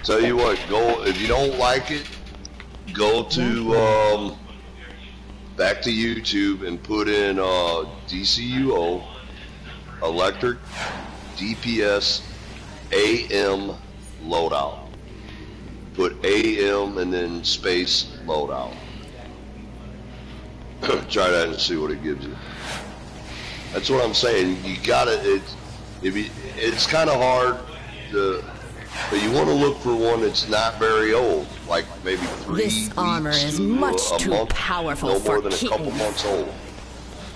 Tell you what, go if you don't like it, go to back to YouTube and put in Dcuo electric DPS AM loadout. Put AM and then space loadout. Try that and see what it gives you. That's what I'm saying. You gotta. It's kind of hard to. But you want to look for one that's not very old, like maybe 3 This armor is much too month, powerful no for more than a couple months old.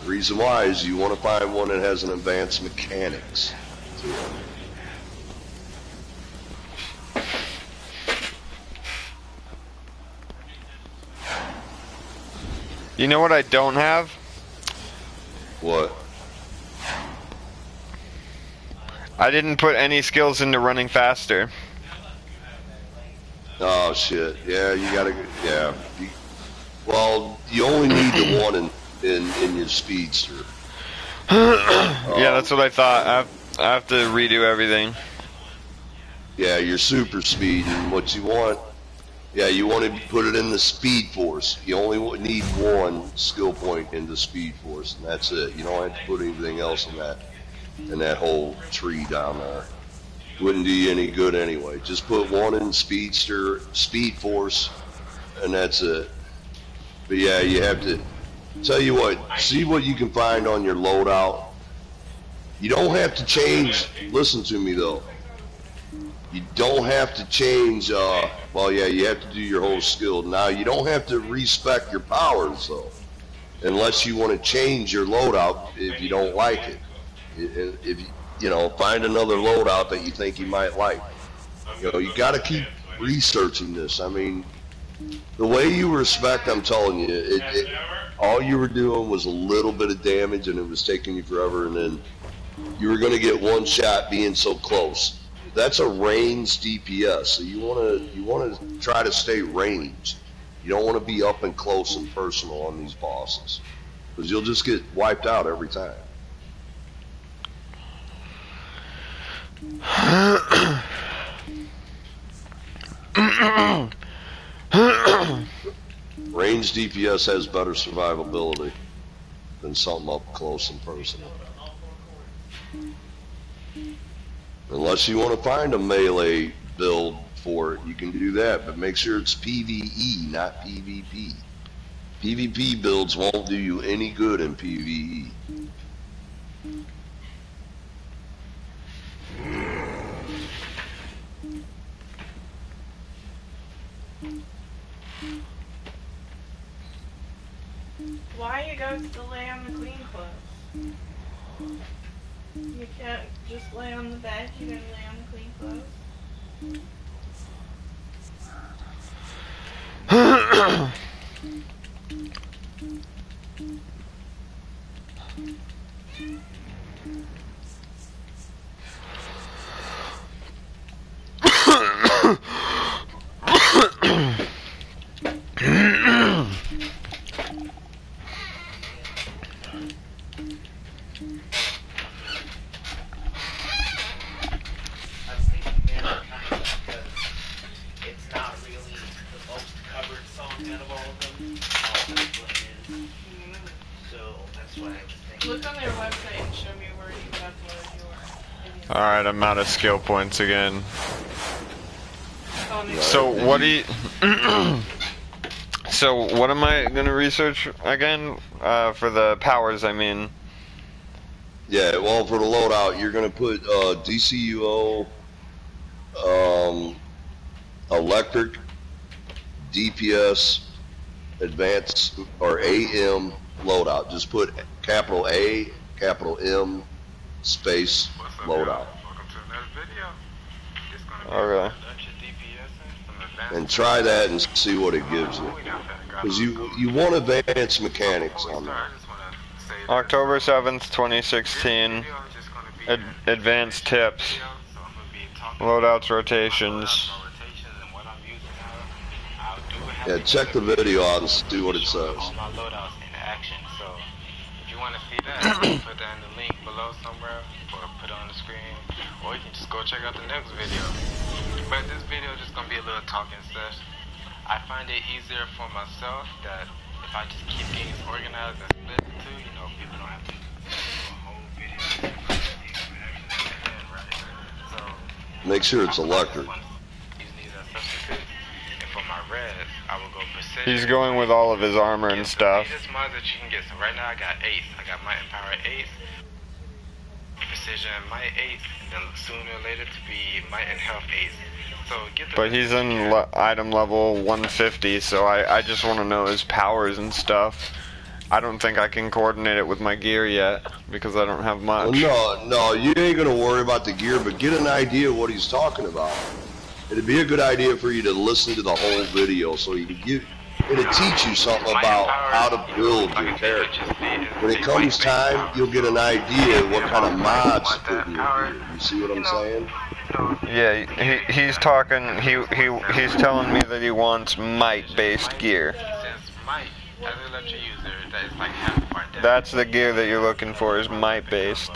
The reason why is you want to find one that has an advanced mechanics to it. You know what I don't have? What? I didn't put any skills into running faster. Oh shit! Yeah, you gotta. Yeah. Well, you only need the one in your speedster. Yeah, that's what I thought. I have to redo everything. Yeah, your super speed and what you want. Yeah, you want to put it in the speed force. You only need 1 skill point in the speed force, and that's it. You don't have to put anything else in that whole tree down there. Wouldn't do you any good anyway. Just put 1 in speedster, speed force, and that's it. But yeah, you have to, tell you what, see what you can find on your loadout. You don't have to change, listen to me though. You don't have to change, well yeah, you have to do your whole skill. Now you don't have to respec your powers though. Unless you want to change your loadout if you don't like it. If you know, find another loadout that you think you might like. You know, you got to keep researching this. I mean, the way you respect, I'm telling you, all you were doing was a little bit of damage, and it was taking you forever, and then you were going to get one shot being so close. That's a ranged DPS, so you want to try to stay ranged. You don't want to be up and close and personal on these bosses, because you'll just get wiped out every time. Range DPS has better survivability than something up close and personal. Unless you want to find a melee build for it, you can do that, but make sure it's PvE, not PvP. PvP builds won't do you any good in PvE. Why you guys still lay on the clean clothes? You can't just lay on the bed, you gotta lay on the clean clothes. Look on their website and show me where you upload your... Alright, I'm out of skill points again. Oh, so what do you... So what am I gonna research again? For the powers, I mean. Yeah, well, for the loadout, you're gonna put DCUO, electric, DPS, advanced, or AM loadout. Just put capital A, capital M, space, loadout. Okay. And try that and see what it gives you. Because you want advanced mechanics on that. October 7th, 2016. Advanced tips. Loadouts, rotations. Yeah, check the video out and see what it says. Put that in the link below somewhere, or put it on the screen, or you can just go check out the next video. But this video is just gonna be a little talking session. I find it easier for myself that if I just keep things organized and split in two, you know, people don't have to do a whole video. So make sure it's electric. And for my res, I will go precision. He's going with all of his armor and stuff. This mods that you can get. So right now I got 8. I got might and power 8, precision might 8, and then sooner or later to be might and health 8. So get the. But he's in item level 150, so I just want to know his powers and stuff. I don't think I can coordinate it with my gear yet because I don't have much. Well, no, you ain't gonna worry about the gear, but get an idea of what he's talking about. It'd be a good idea for you to listen to the whole video so you can get. It'll teach you something about how to build your character. When it comes time, you'll get an idea of what kind of mods to put in your gear. You see what I'm saying? Yeah, he's talking. He's telling me that he wants might-based gear. That's the gear that you're looking for. Is might-based.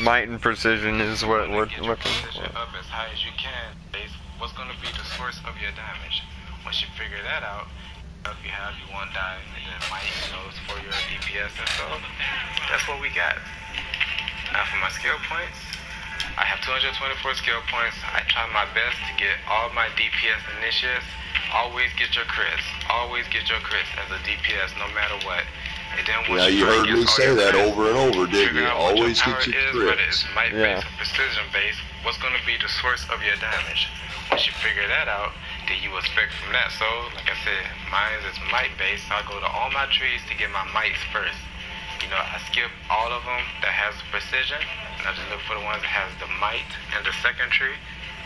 Might and precision is what we're looking for. Up as high as you can. What's going to be the source of your damage? Once you figure that out, if you have you one die, and then might goes for your DPS and so that's what we got. Now for my skill points, I have 224 skill points. I try my best to get all my DPS initiates. Always get your crits. Always get your crits as a DPS, no matter what. And then once you heard me say that crits, over and over, didn't you? Always get your whether it's crits. might-based or precision-based, what's going to be the source of your damage. Once you figure that out, then you expect from that. So, like I said, mine is might-based. So I go to all my trees to get my mites first. You know, I skip all of them that has precision, and I just look for the ones that has the might and the second tree.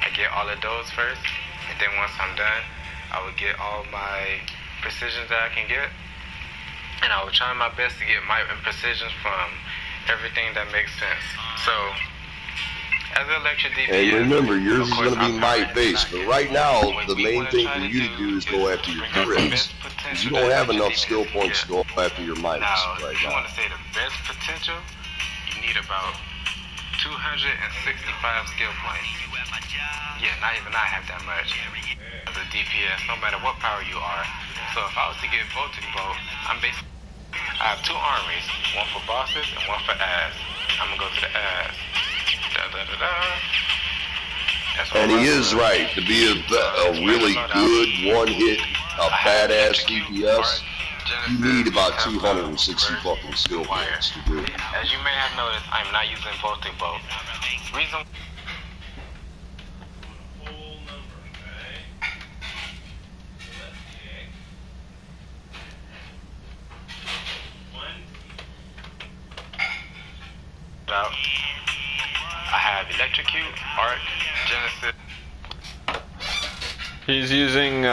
I get all of those first, and then once I'm done, I would get all my precisions that I can get, and I would try my best to get might and precisions from everything that makes sense. So, as an electric DPS, and remember, yours is going to be might-based, but right now, the main thing for you to do is go after your crits. You don't have enough skill points to go after your mites right if you now. want to say the best potential, you need about 265 skill points. Yeah, not even I have that much as a DPS, no matter what power you are. So if I was to get Voltic Bolt, I have two armies, one for bosses and one for ass. I'm gonna go to the ass. And he is right. To be a really good one-hit, a badass DPS, you need about 260 fucking skill points to do it. As you may have noticed, I'm not using Voltic Bolt. Reason out. I have Electrocute, Arc, Genesis. He's using,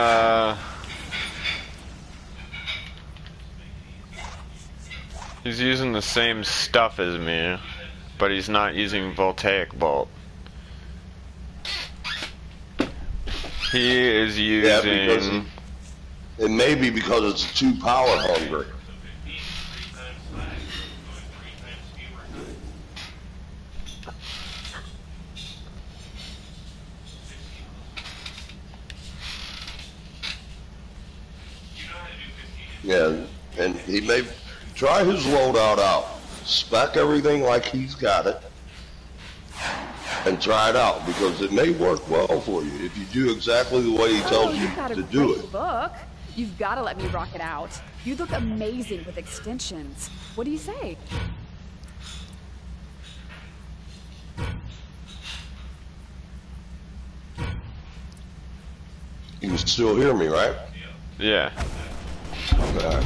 he's using the same stuff as me, but he's not using Voltaic Bolt. He is using... It may be because it's too power hungry. Yeah, and he may try his loadout out. Spec everything like he's got it. And try it out, because it may work well for you if you do exactly the way he tells you to do it. Look, you've got to let me rock it out. You look amazing with extensions. What do you say? You can still hear me, right? Yeah. Okay.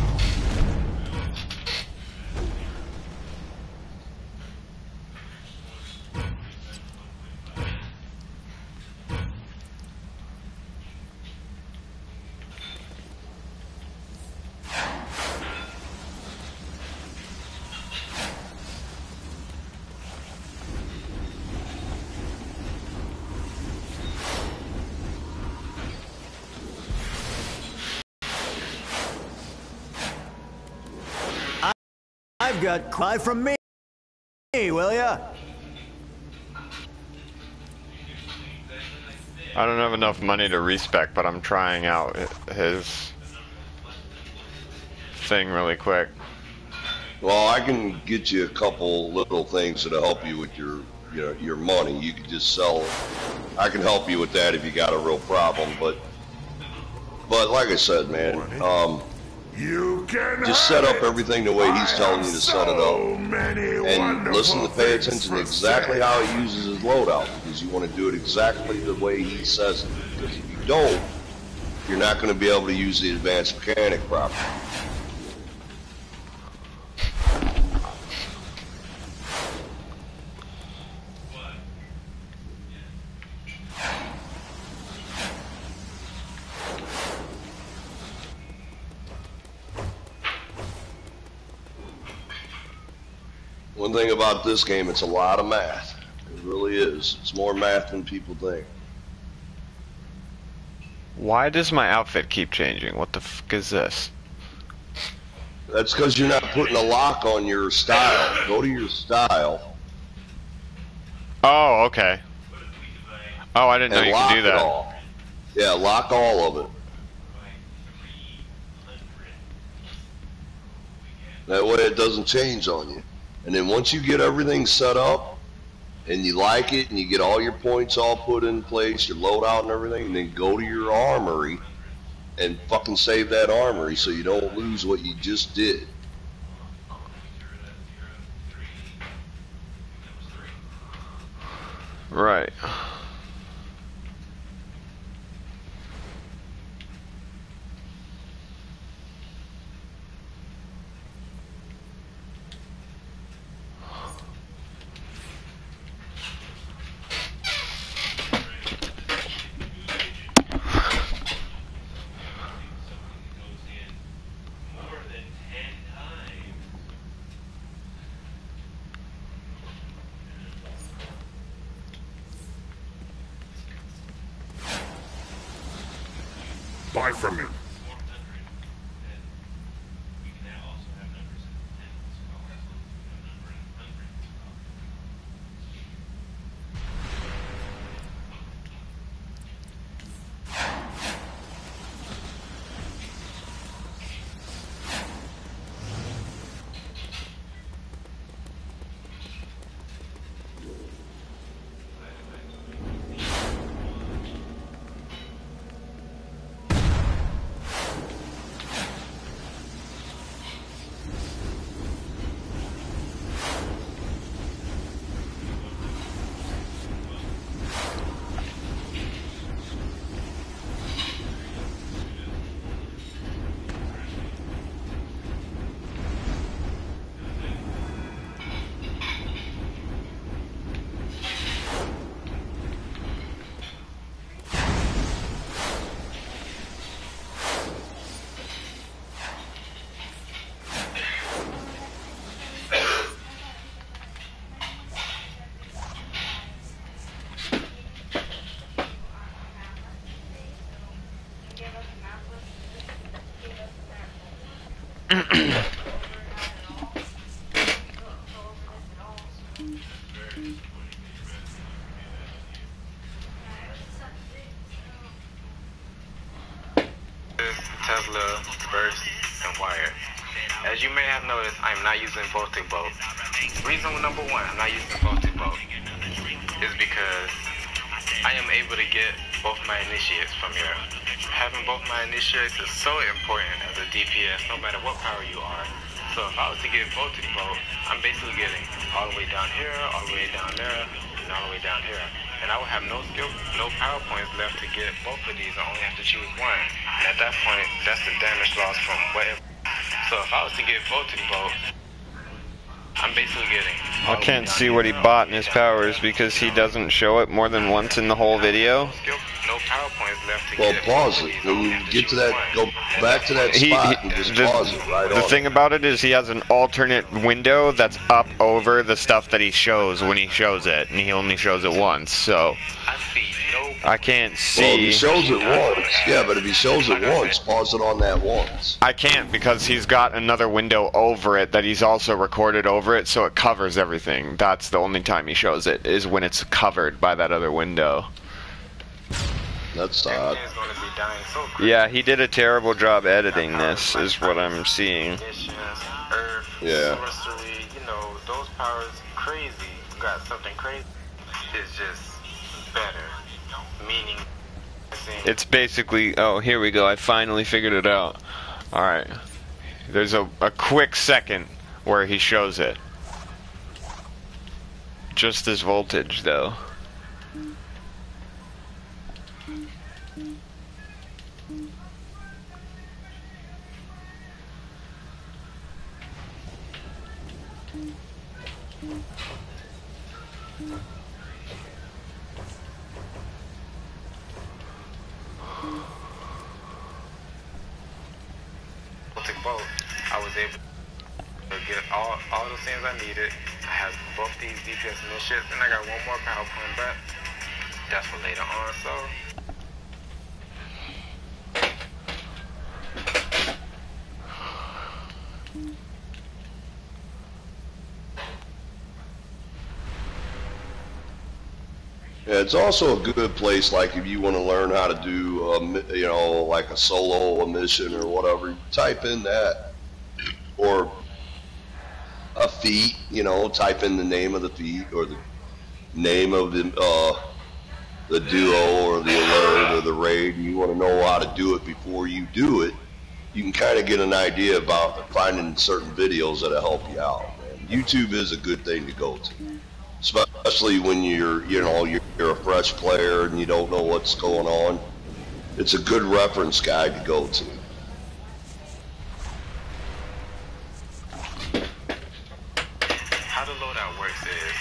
I've got buy from me, will ya? I don't have enough money to respec, but I'm trying out his thing really quick. Well, I can get you a couple little things that'll help you with your money. You can just sell. I can help you with that if you got a real problem. But like I said, man, just set up everything the way he's telling you to set it up, and listen to pay attention to exactly how he uses his loadout, because you want to do it exactly the way he says it. Because if you don't, you're not going to be able to use the advanced mechanic properly. One thing about this game, it's a lot of math. It really is. It's more math than people think. Why does my outfit keep changing? What the fuck is this? That's because you're not putting a lock on your style. Go to your style. Oh, okay. Oh, I didn't know you could do that. All. Yeah, lock all of it. That way it doesn't change on you. And then once you get everything set up, and you like it, and you get all your points all put in place, your loadout and everything, and then go to your armory and fucking save that armory so you don't lose what you just did. Right. Buy from me. Tesla, burst, and wired. As you may have noticed, I am not using voltage bolt. Reason number one I'm not using voltage bolt is because I am able to get both my initiates from here. Having both my initiates is so important as a DPS, no matter what power you are. So if I was to get voltage bolt, I'm basically getting all the way down here, all the way down there, and all the way down here. And I would have no power points left to get both of these. I only have to choose one. And at that point, that's the damage loss from whatever. So if I was to get voltage bolt, I'm basically getting. I can't see what he bought in his powers because he doesn't show it more than once in the whole video. No power points left to well, pause it. When you get to that, go back to that spot and just pause it right The on. thing about it is he has an alternate window that's up over the stuff that he shows when he shows it, and he only shows it once, so I can't see. Well, if he shows it once, yeah, but if he shows it once, pause it on that once. I can't because he's got another window over it that he's also recorded over it, so it covers everything. That's the only time he shows it, is when it's covered by that other window. That's odd. Yeah, he did a terrible job editing this, is what I'm seeing. Yeah. Sorcery, you know, those powers crazy. Got something crazy. It's just better. Meaning. It's basically, oh, here we go. I finally figured it out. Alright. There's a quick second where he shows it. Just as voltage, though. Both, I was able to get all the things I needed. I have both these DPS initiates, and I got one more power point, but that's for later on, so. Yeah, it's also a good place, like if you want to learn how to do, you know, like a solo mission or whatever. Type in that, or a feat. You know, type in the name of the feat or the name of the duo or the alert or the raid, and you want to know how to do it before you do it, you can kind of get an idea about finding certain videos that'll help you out. Man. YouTube is a good thing to go to, especially when you're a fresh player and you don't know what's going on. It's a good reference guide to go to. How the loadout works is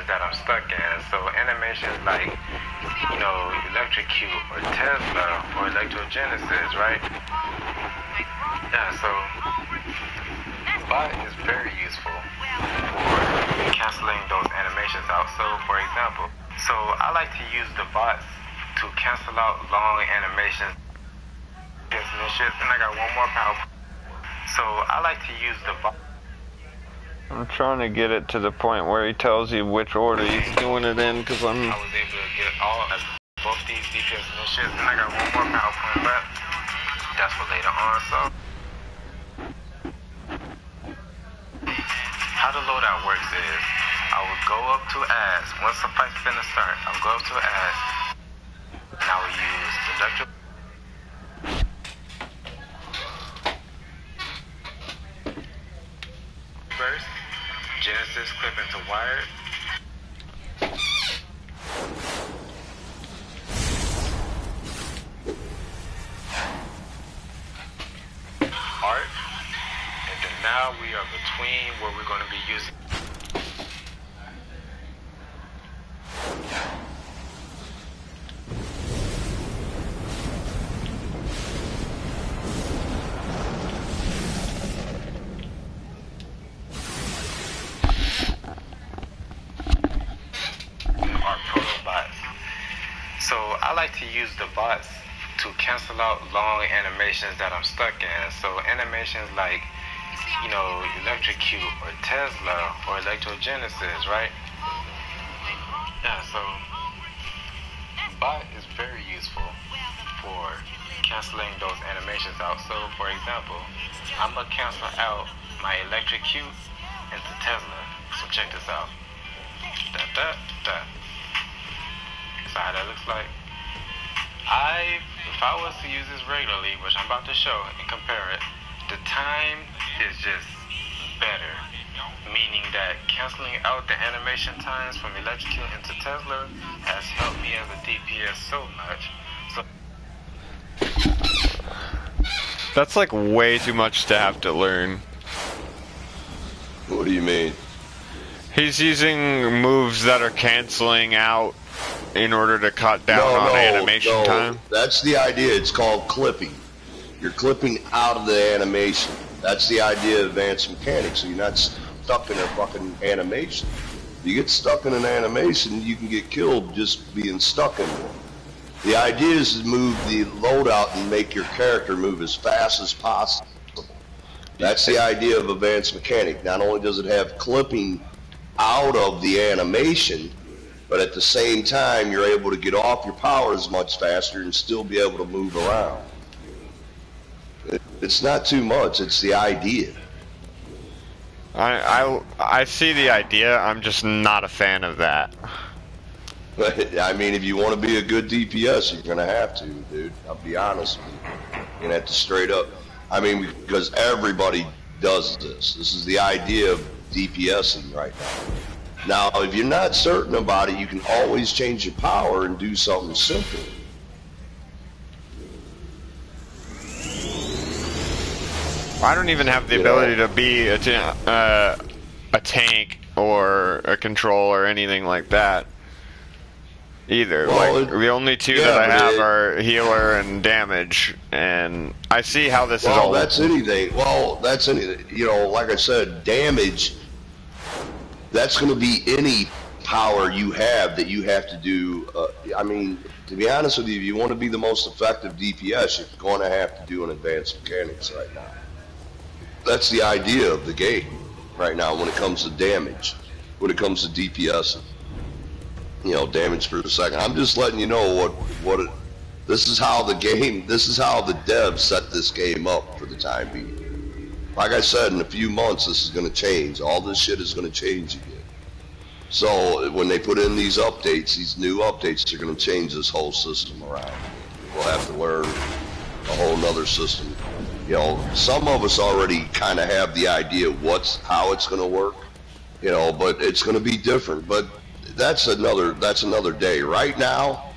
that I'm stuck in. So animations like, Dcuo or Tesla or electrogenesis, right? Yeah, so bot is very useful for canceling those animations out. So for example, I like to use the bots to cancel out long animations. And I got one more PowerPoint. So I like to use the bot. I'm trying to get it to the point where he tells you which order he's doing it in, because I was able to get both these DPS initiatives, and I got one more PowerPoint left. That's for later on, so. How the loadout works is, I would go up to ads. Once the fight's finna start, I'll go up to ads, and I will use deductible. First, Genesis clip into wired. Art. And then now we are between where we're going to be using. So I like to use the bots to cancel out long animations that I'm stuck in. So animations like, Dcuo or Tesla or electrogenesis, right? Yeah, so bot is very useful for canceling those animations out. So for example, I'm gonna cancel out my Dcuo into Tesla. So check this out. So how that looks like. If I was to use this regularly, which I'm about to show and compare it, the time is just better. Meaning that canceling out the animation times from Dcuo into Tesla has helped me as a DPS so much. So that's like way too much to have to learn. What do you mean? He's using moves that are canceling out in order to cut down on animation time? That's the idea. It's called clipping. You're clipping out of the animation. That's the idea of advanced mechanics. So you're not stuck in a fucking animation. If you get stuck in an animation, you can get killed just being stuck in one. The idea is to move the loadout and make your character move as fast as possible. That's the idea of advanced mechanic. Not only does it have clipping out of the animation, but at the same time, you're able to get off your powers much faster and still be able to move around. It's not too much. It's the idea. I see the idea. I'm just not a fan of that. But I mean, if you want to be a good DPS, you're gonna have to, dude. I'll be honest with you. You're gonna have to straight up. I mean, because everybody does this. This is the idea of DPSing right now. Now, if you're not certain about it, you can always change your power and do something simple. I don't even have the ability to be a tank or a control or anything like that either. Well, like the only two that I have are healer and damage, and I see how this is all. That's anything. Well, that's anything. You know, like I said, damage. That's going to be any power you have that you have to do. I mean, to be honest with you, if you want to be the most effective DPS, you're going to have to do an advanced mechanics right now. That's the idea of the game right now when it comes to damage, when it comes to DPS, you know, damage per second. I'm just letting you know this is how the game, this is how the devs set this game up for the time being. Like I said, in a few months this is going to change. All this shit is going to change again. So when they put in these updates, these new updates, they're going to change this whole system around. We'll have to learn a whole nother system. You know, some of us already kind of have the idea how it's going to work, you know, but it's going to be different. But that's another day. Right now,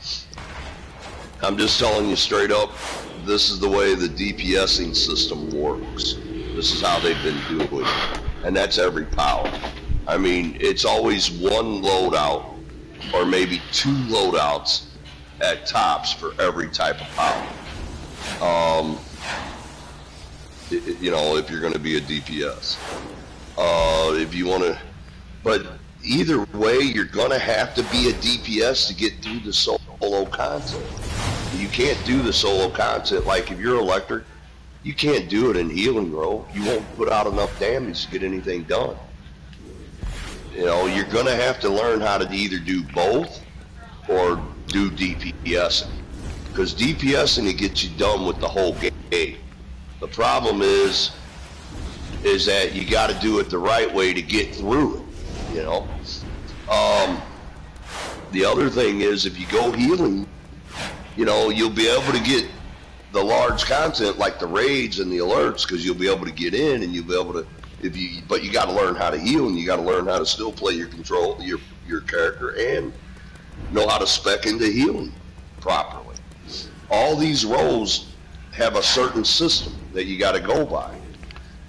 I'm just telling you straight up, this is the way the DPSing system works. This is how they've been doing it, and that's every power. I mean, it's always one loadout or maybe two loadouts at tops for every type of power. You know, if you're going to be a DPS. If you want to, but either way, you're going to have to be a DPS to get through the solo content. You can't do the solo content. Like if you're electric, you can't do it in healing role. You won't put out enough damage to get anything done. You know, you're going to have to learn how to either do both or do DPSing. Because DPSing, it gets you done with the whole game. The problem is that you got to do it the right way to get through it, you know. The other thing is, if you go healing, you know, you'll be able to get the large content like the raids and the alerts, because you'll be able to get in and you'll be able to, but you got to learn how to heal, and you got to learn how to still play your character and know how to spec into healing properly. All these roles have a certain system that you got to go by.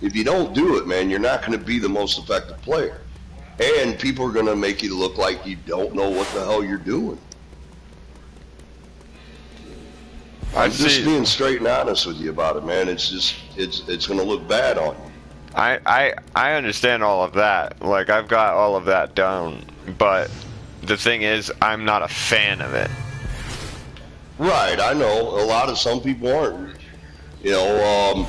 If you don't do it, man, you're not going to be the most effective player. And people are going to make you look like you don't know what the hell you're doing. I'm just being straight and honest with you about it, man. It's going to look bad on you. I understand all of that. Like, I've got all of that down. But the thing is, I'm not a fan of it. Right, I know. Some people aren't. You know,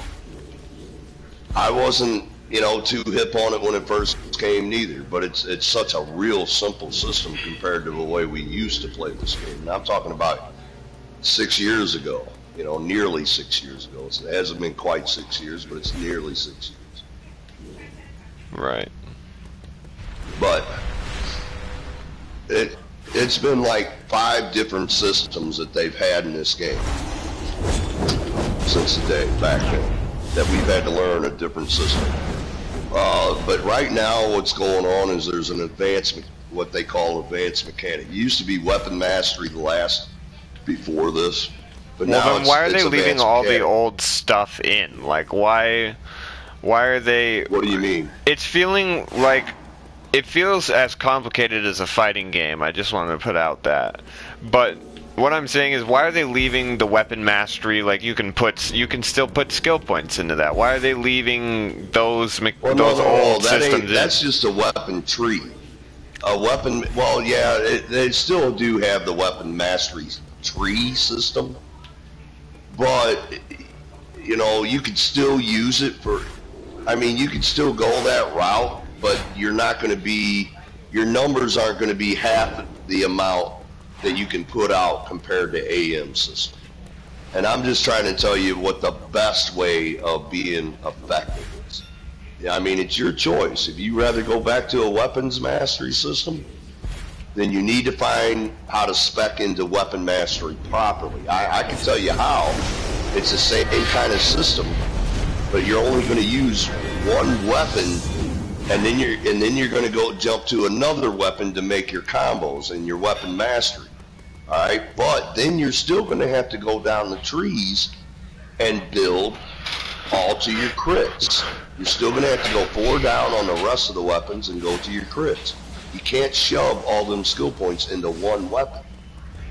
I wasn't, you know, too hip on it when it first came neither, but it's such a real simple system compared to the way we used to play this game. And I'm talking about 6 years ago, you know, nearly 6 years ago. It hasn't been quite 6 years, but it's nearly 6 years. Right. But it's been like 5 different systems that they've had in this game since the day back then, that we've had to learn a different system. But right now what's going on is there's an advanced, what they call advanced mechanic. It used to be weapon mastery before this, but now then why are they leaving all the old stuff in? Like, why are they... What do you mean? It's feeling like... It feels as complicated as a fighting game. I just wanted to put out that. But what I'm saying is, why are they leaving the weapon mastery? Like, you can still put skill points into that. Why are they leaving those old systems in? That's just a weapon tree. A weapon. Well, yeah, they still do have the weapon mastery tree system, but you know, you could still use it for. I mean, you could still go that route. But you're not going to be, your numbers aren't going to be half the amount that you can put out compared to AM system. And I'm just trying to tell you what the best way of being effective is. I mean, it's your choice. If you rather go back to a weapons mastery system, then you need to find how to spec into weapon mastery properly. I can tell you how. It's the same kind of system, but you're only going to use one weapon, and then you're going to go jump to another weapon to make your combos and your weapon mastery. All right, but then you're still going to have to go down the trees and build all to your crits. You're still going to have to go 4 down on the rest of the weapons and go to your crits. You can't shove all them skill points into one weapon.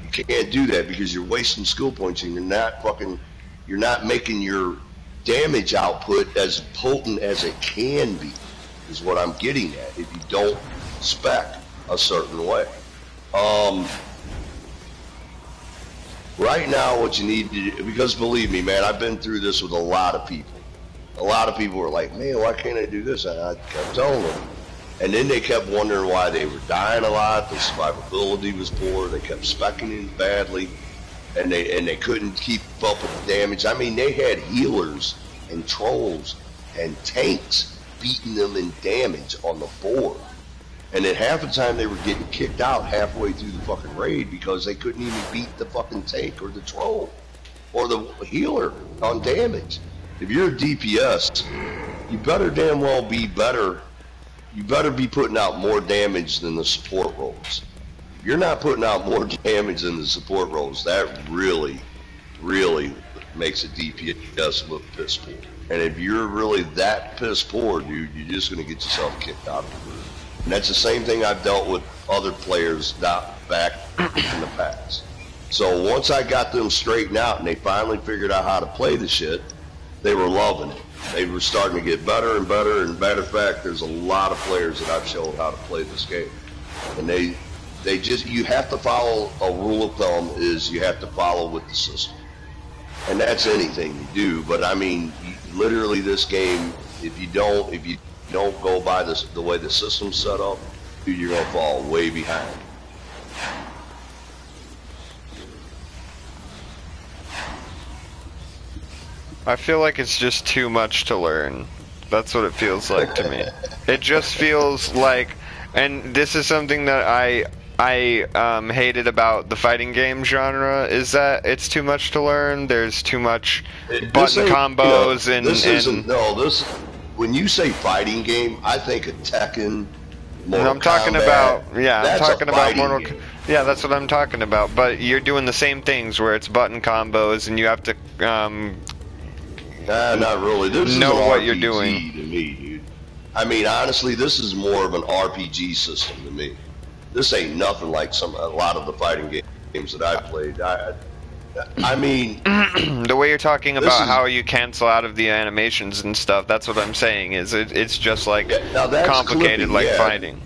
You can't do that because you're wasting skill points and you're not making your damage output as potent as it can be, is what I'm getting at, if you don't spec a certain way. Right now, what you need to do, because believe me, man, I've been through this with a lot of people. A lot of people were like, man, why can't I do this? And I kept telling them. And then they kept wondering why they were dying a lot. The survivability was poor. They kept speccing in badly. And they couldn't keep up with the damage. I mean, they had healers and trolls and tanks beating them in damage on the board. And then half the time they were getting kicked out halfway through the fucking raid because they couldn't even beat the fucking tank or the troll or the healer on damage. If you're a DPS, you better damn well be better. You better be putting out more damage than the support roles. If you're not putting out more damage than the support roles, that really, really makes a DPS look piss poor. And if you're really that piss poor, dude, you're just going to get yourself kicked out of the group. And that's the same thing I've dealt with other players back in the past. So once I got them straightened out and they finally figured out how to play the shit, they were loving it. They were starting to get better and better. And matter of fact, there's a lot of players that I've shown how to play this game. And they just, you have to follow, a rule of thumb is you have to follow with the system. And that's anything you do. But I mean, literally this game, if you don't go by the way the system's set up, dude, you're gonna fall way behind. I feel like it's just too much to learn. That's what it feels like to me. It just feels like, and this is something that I hated about the fighting game genre, is that it's too much to learn. There's too much button combos when you say fighting game, I think of Tekken, Mortal I'm talking Kombat. about, yeah, I'm talking about Mortal game. Yeah, that's what I'm talking about. But you're doing the same things where it's button combos and you have to not really. This know is what RPG you're doing. To me, dude. I mean, honestly, this is more of an RPG system to me. This ain't nothing like a lot of the fighting games that I've played. I mean, the way you're talking about how you cancel out of the animations and stuff, that's what I'm saying, is it's just like complicated clipping, like fighting.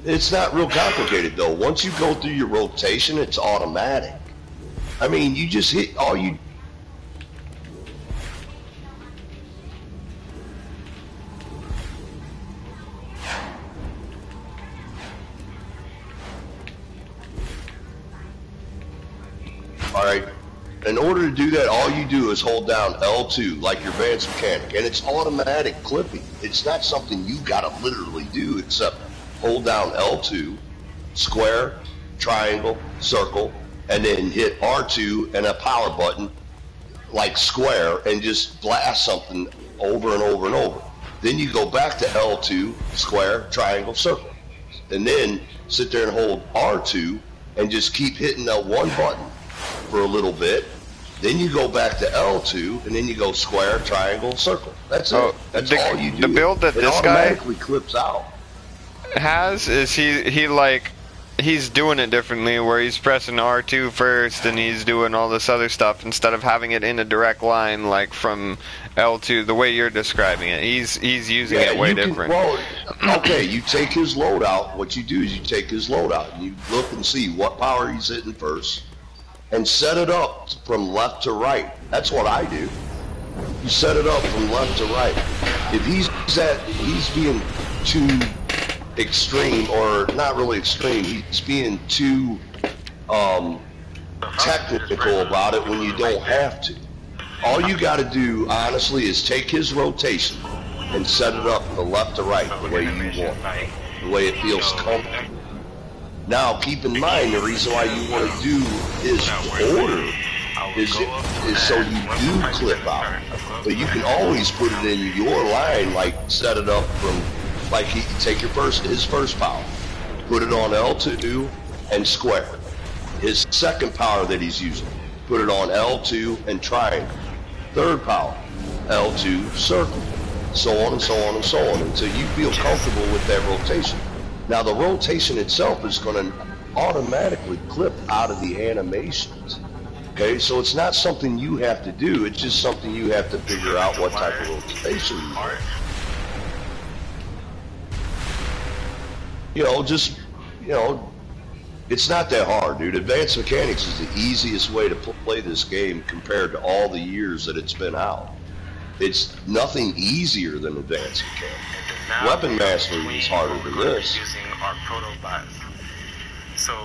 It's not real complicated though. Once you go through your rotation, it's automatic. I mean, you just hit all you. All right. In order to do that, all you do is hold down L2 like your advanced mechanic, and it's automatic clipping. It's not something you gotta literally do, except hold down L2, square, triangle, circle, and then hit R2 and a power button like square and just blast something over and over and over. Then you go back to L2, square, triangle, circle, and then sit there and hold R2 and just keep hitting that one button for a little bit. Then you go back to L2 and then you go square, triangle, circle. That's it. That's all you do. The build that this guy automatically clips out has is he's doing it differently, where he's pressing R2 first and he's doing all this other stuff instead of having it in a direct line like from L2 the way you're describing it. He's using it way different. Well, okay, you take his loadout. What you do is you take his loadout and you look and see what power he's hitting first and set it up from left to right. That's what I do. You set it up from left to right. If he's being too extreme, or not really extreme, he's being too technical about it when you don't have to. All you got to do, honestly, is take his rotation and set it up the left to right the way you want, the way it feels comfortable. Now, keep in mind the reason why you want to do his order is so you do clip out. But you can always put it in your line, like set it up from, like he take his first power, put it on L2 and square. His second power that he's using, put it on L2 and triangle. Third power, L2 circle. So on and so on and so on until you feel comfortable with that rotation. Now the rotation itself is going to automatically clip out of the animations. Okay, so it's not something you have to do, it's just something you have to figure out what type of rotation you want. You know, just, you know, it's not that hard, dude. Advanced Mechanics is the easiest way to play this game compared to all the years that it's been out. It's nothing easier than Advanced Mechanics. Weapon Mastery is harder than this. Using our protobots. So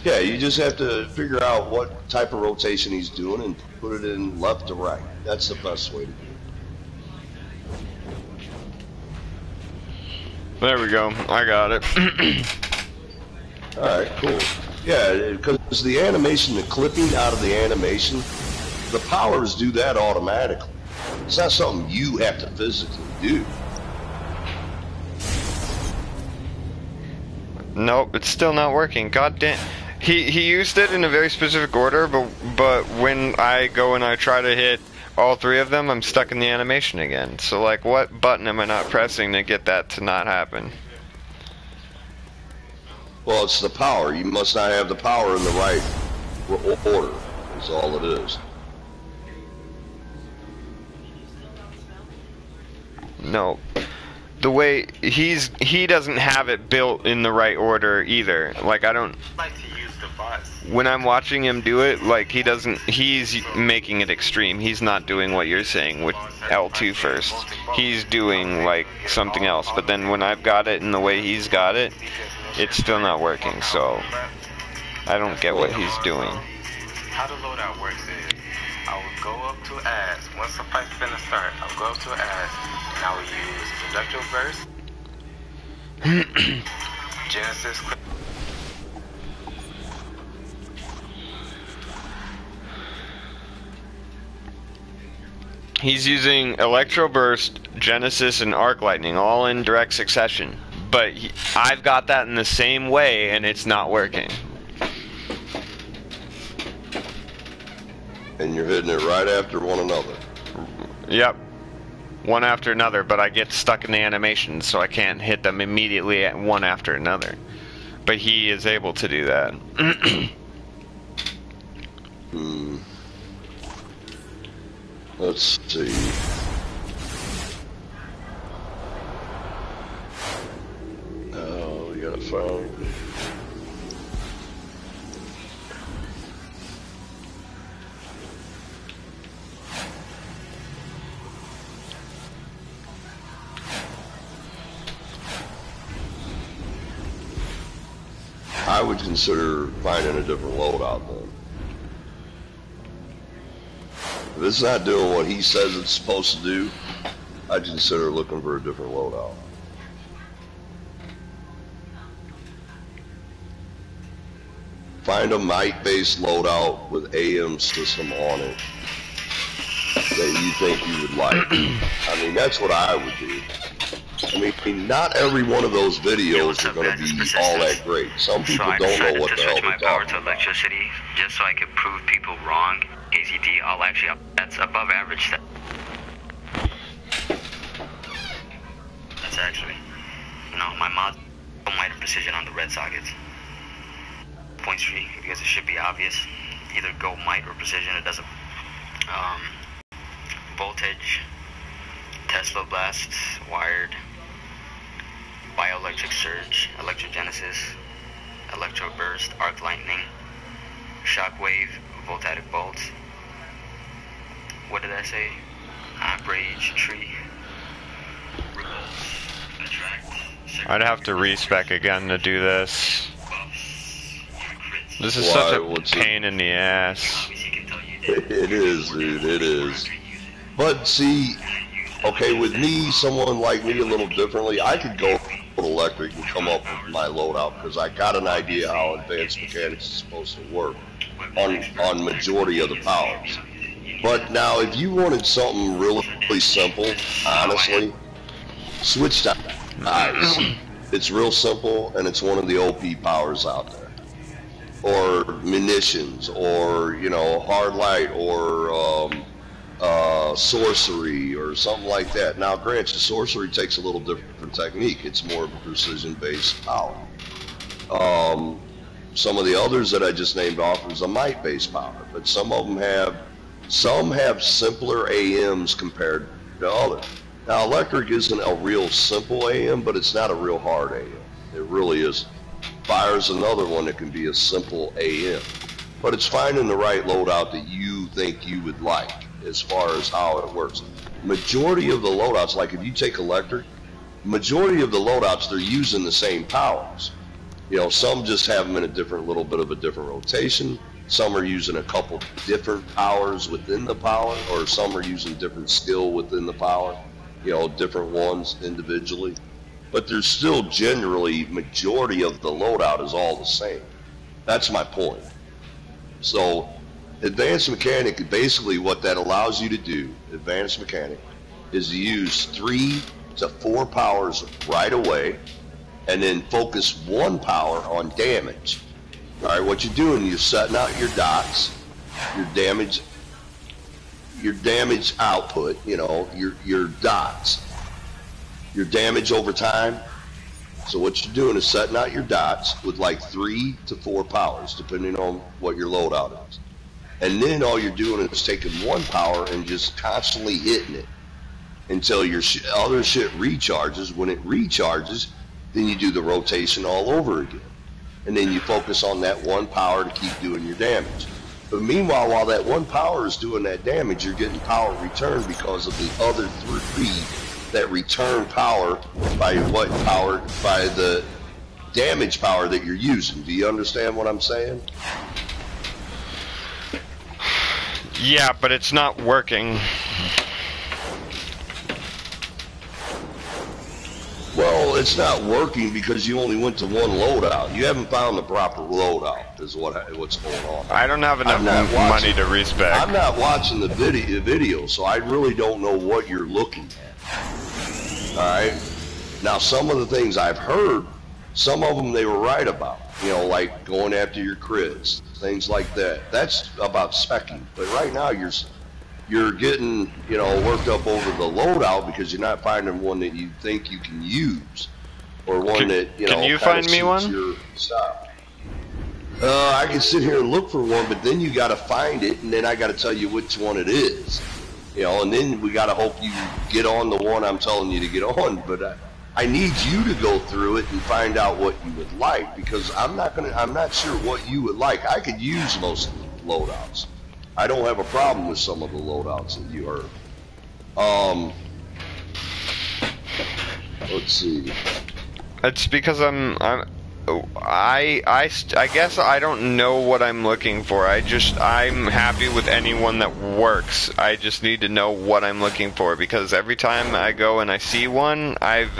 yeah, you just have to figure out what type of rotation he's doing and put it in left to right. That's the best way to do it. There we go. I got it. Alright, cool. Yeah, because the animation, the clipping out of the animation, the powers do that automatically. It's not something you have to physically do. Nope, it's still not working. God damn. He used it in a very specific order, but when I go and I try to hit all three of them, I'm stuck in the animation again. So, like, what button am I not pressing to get that to not happen? Well, it's the power. You must not have the power in the right order, is all it is. No. The way he doesn't have it built in the right order either. Like, I don't like to use the bots. When I'm watching him do it, like, he's making it extreme. He's not doing what you're saying with L2 first. He's doing, like, something else. But then when I've got it in the way he's got it, it's still not working, so I don't get what he's doing. How the loadout works is, I will go up to ads. Once the fight's finna start, I'll go up to ads, and I will use Electro Burst, Genesis. He's using Electro Burst, Genesis, and Arc Lightning all in direct succession. But I've got that in the same way, and it's not working. And you're hitting it right after one another. Yep. One after another, but I get stuck in the animation, so I can't hit them immediately at one after another. But he is able to do that. Let's see. Oh, we gotta find. I would consider finding a different loadout then. If it's not doing what he says it's supposed to do, I'd consider looking for a different loadout. Find a might-based loadout with AM system on it that you think you would like. I mean, that's what I would do. I mean, not every one of those videos are going to be all that great. Some people don't know what the hell they're talking about. Electricity just so I could prove people wrong. KCD, that's above average. That's actually, my mod might have precision on the red sockets. Point tree, because it should be obvious. Either go might or precision, it doesn't. Voltage, Tesla blast, wired, bioelectric surge, electrogenesis, electro burst, arc lightning, shockwave, voltaic bolts. What did I say? Rage, tree, attract. I'd have to respec again to do this. This is such a pain in the ass. It is, dude. It is. But see, okay, with me, someone like me a little differently, I could go electric and come up with my loadout because I got an idea how advanced mechanics is supposed to work on majority of the powers. But now, if you wanted something really simple, honestly, switch to eyes. It's real simple, and it's one of the OP powers out there. Or munitions, or, you know, hard light, or sorcery, or something like that. Now, granted, sorcery takes a little different technique. It's more of a precision-based power. Some of the others that I just named off is a might-based power, but some of them have simpler AMs compared to others. Now, electric isn't a real simple AM, but it's not a real hard AM. It really is. Fire's another one that can be a simple AM, but it's finding the right loadout that you think you would like as far as how it works. Majority of the loadouts, like if you take electric, majority of the loadouts, they're using the same powers. You know, some just have them in a little bit of a different rotation. Some are using a couple different powers within the power, or some are using different skill within the power, you know, different ones individually. But there's still generally, majority of the loadout is all the same. That's my point. So, advanced mechanic, basically what that allows you to do, advanced mechanic, is to use 3 to 4 powers right away, and then focus 1 power on damage. All right, what you're doing, you're setting out your dots, your damage output, you know, your dots, your damage over time. So what you're doing is setting out your dots with like 3 to 4 powers, depending on what your loadout is. And then all you're doing is taking 1 power and just constantly hitting it until your other shit recharges. When it recharges, then you do the rotation all over again. And then you focus on that 1 power to keep doing your damage. But meanwhile, while that 1 power is doing that damage, you're getting power return because of the other 3 that return power by the damage power that you're using. Do you understand what I'm saying? Yeah, but it's not working. Well, it's not working because you only went to 1 loadout. You haven't found the proper loadout, is what's going on. I don't have enough money to respec. I'm not watching the video, so I really don't know what you're looking at. Alright? Now, some of the things I've heard, some of them they were right about. You know, like going after your crits, things like that. That's about specking. But right now, you're getting, you know, worked up over the loadout because you're not finding one that you think you can use, or one that, you know, can you find me one? Your style. I can sit here and look for one, but then you got to find it, and then I got to tell you which one it is, you know, and then we got to hope you get on the one I'm telling you to get on. But I need you to go through it and find out what you would like, because I'm not sure what you would like. I could use most of the loadouts. I don't have a problem with some of the loadouts that you heard. Let's see. It's because I guess I don't know what I'm looking for. I'm happy with anyone that works. I just need to know what I'm looking for, because every time I go and I see one, I've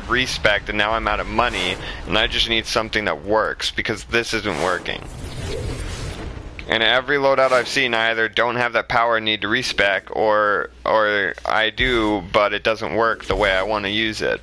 respec'd, and now I'm out of money, and I just need something that works, because this isn't working. And every loadout I've seen, I either don't have that power and need to respec, or I do, but it doesn't work the way I want to use it.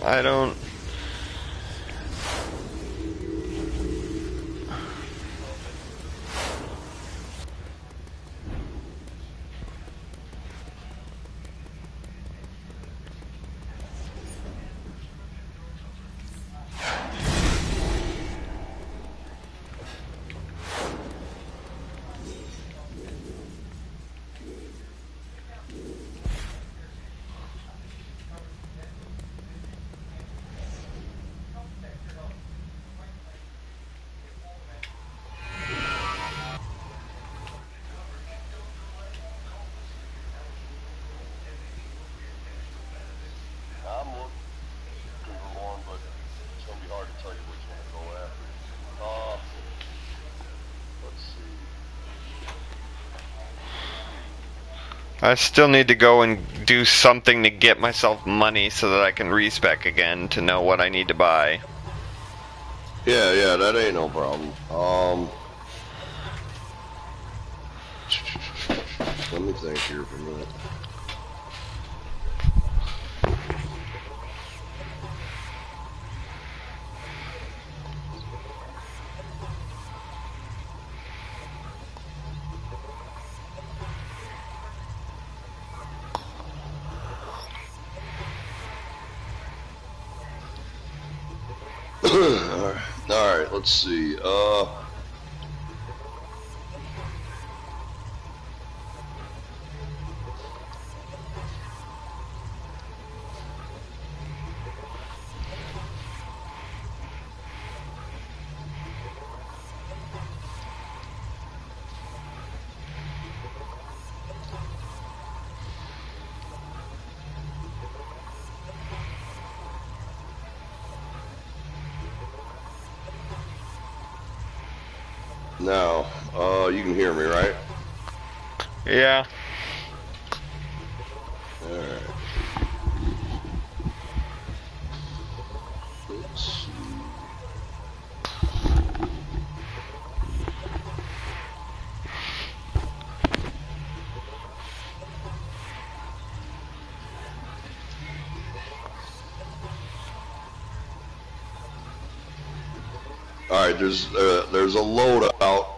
I don't. I still need to go and do something to get myself money so that I can respec again to know what I need to buy. Yeah, that ain't no problem. Let me think here for a minute. Alright, let's see. Now, you can hear me, right? Yeah. Alright. Let's see. Alright, there's a loadout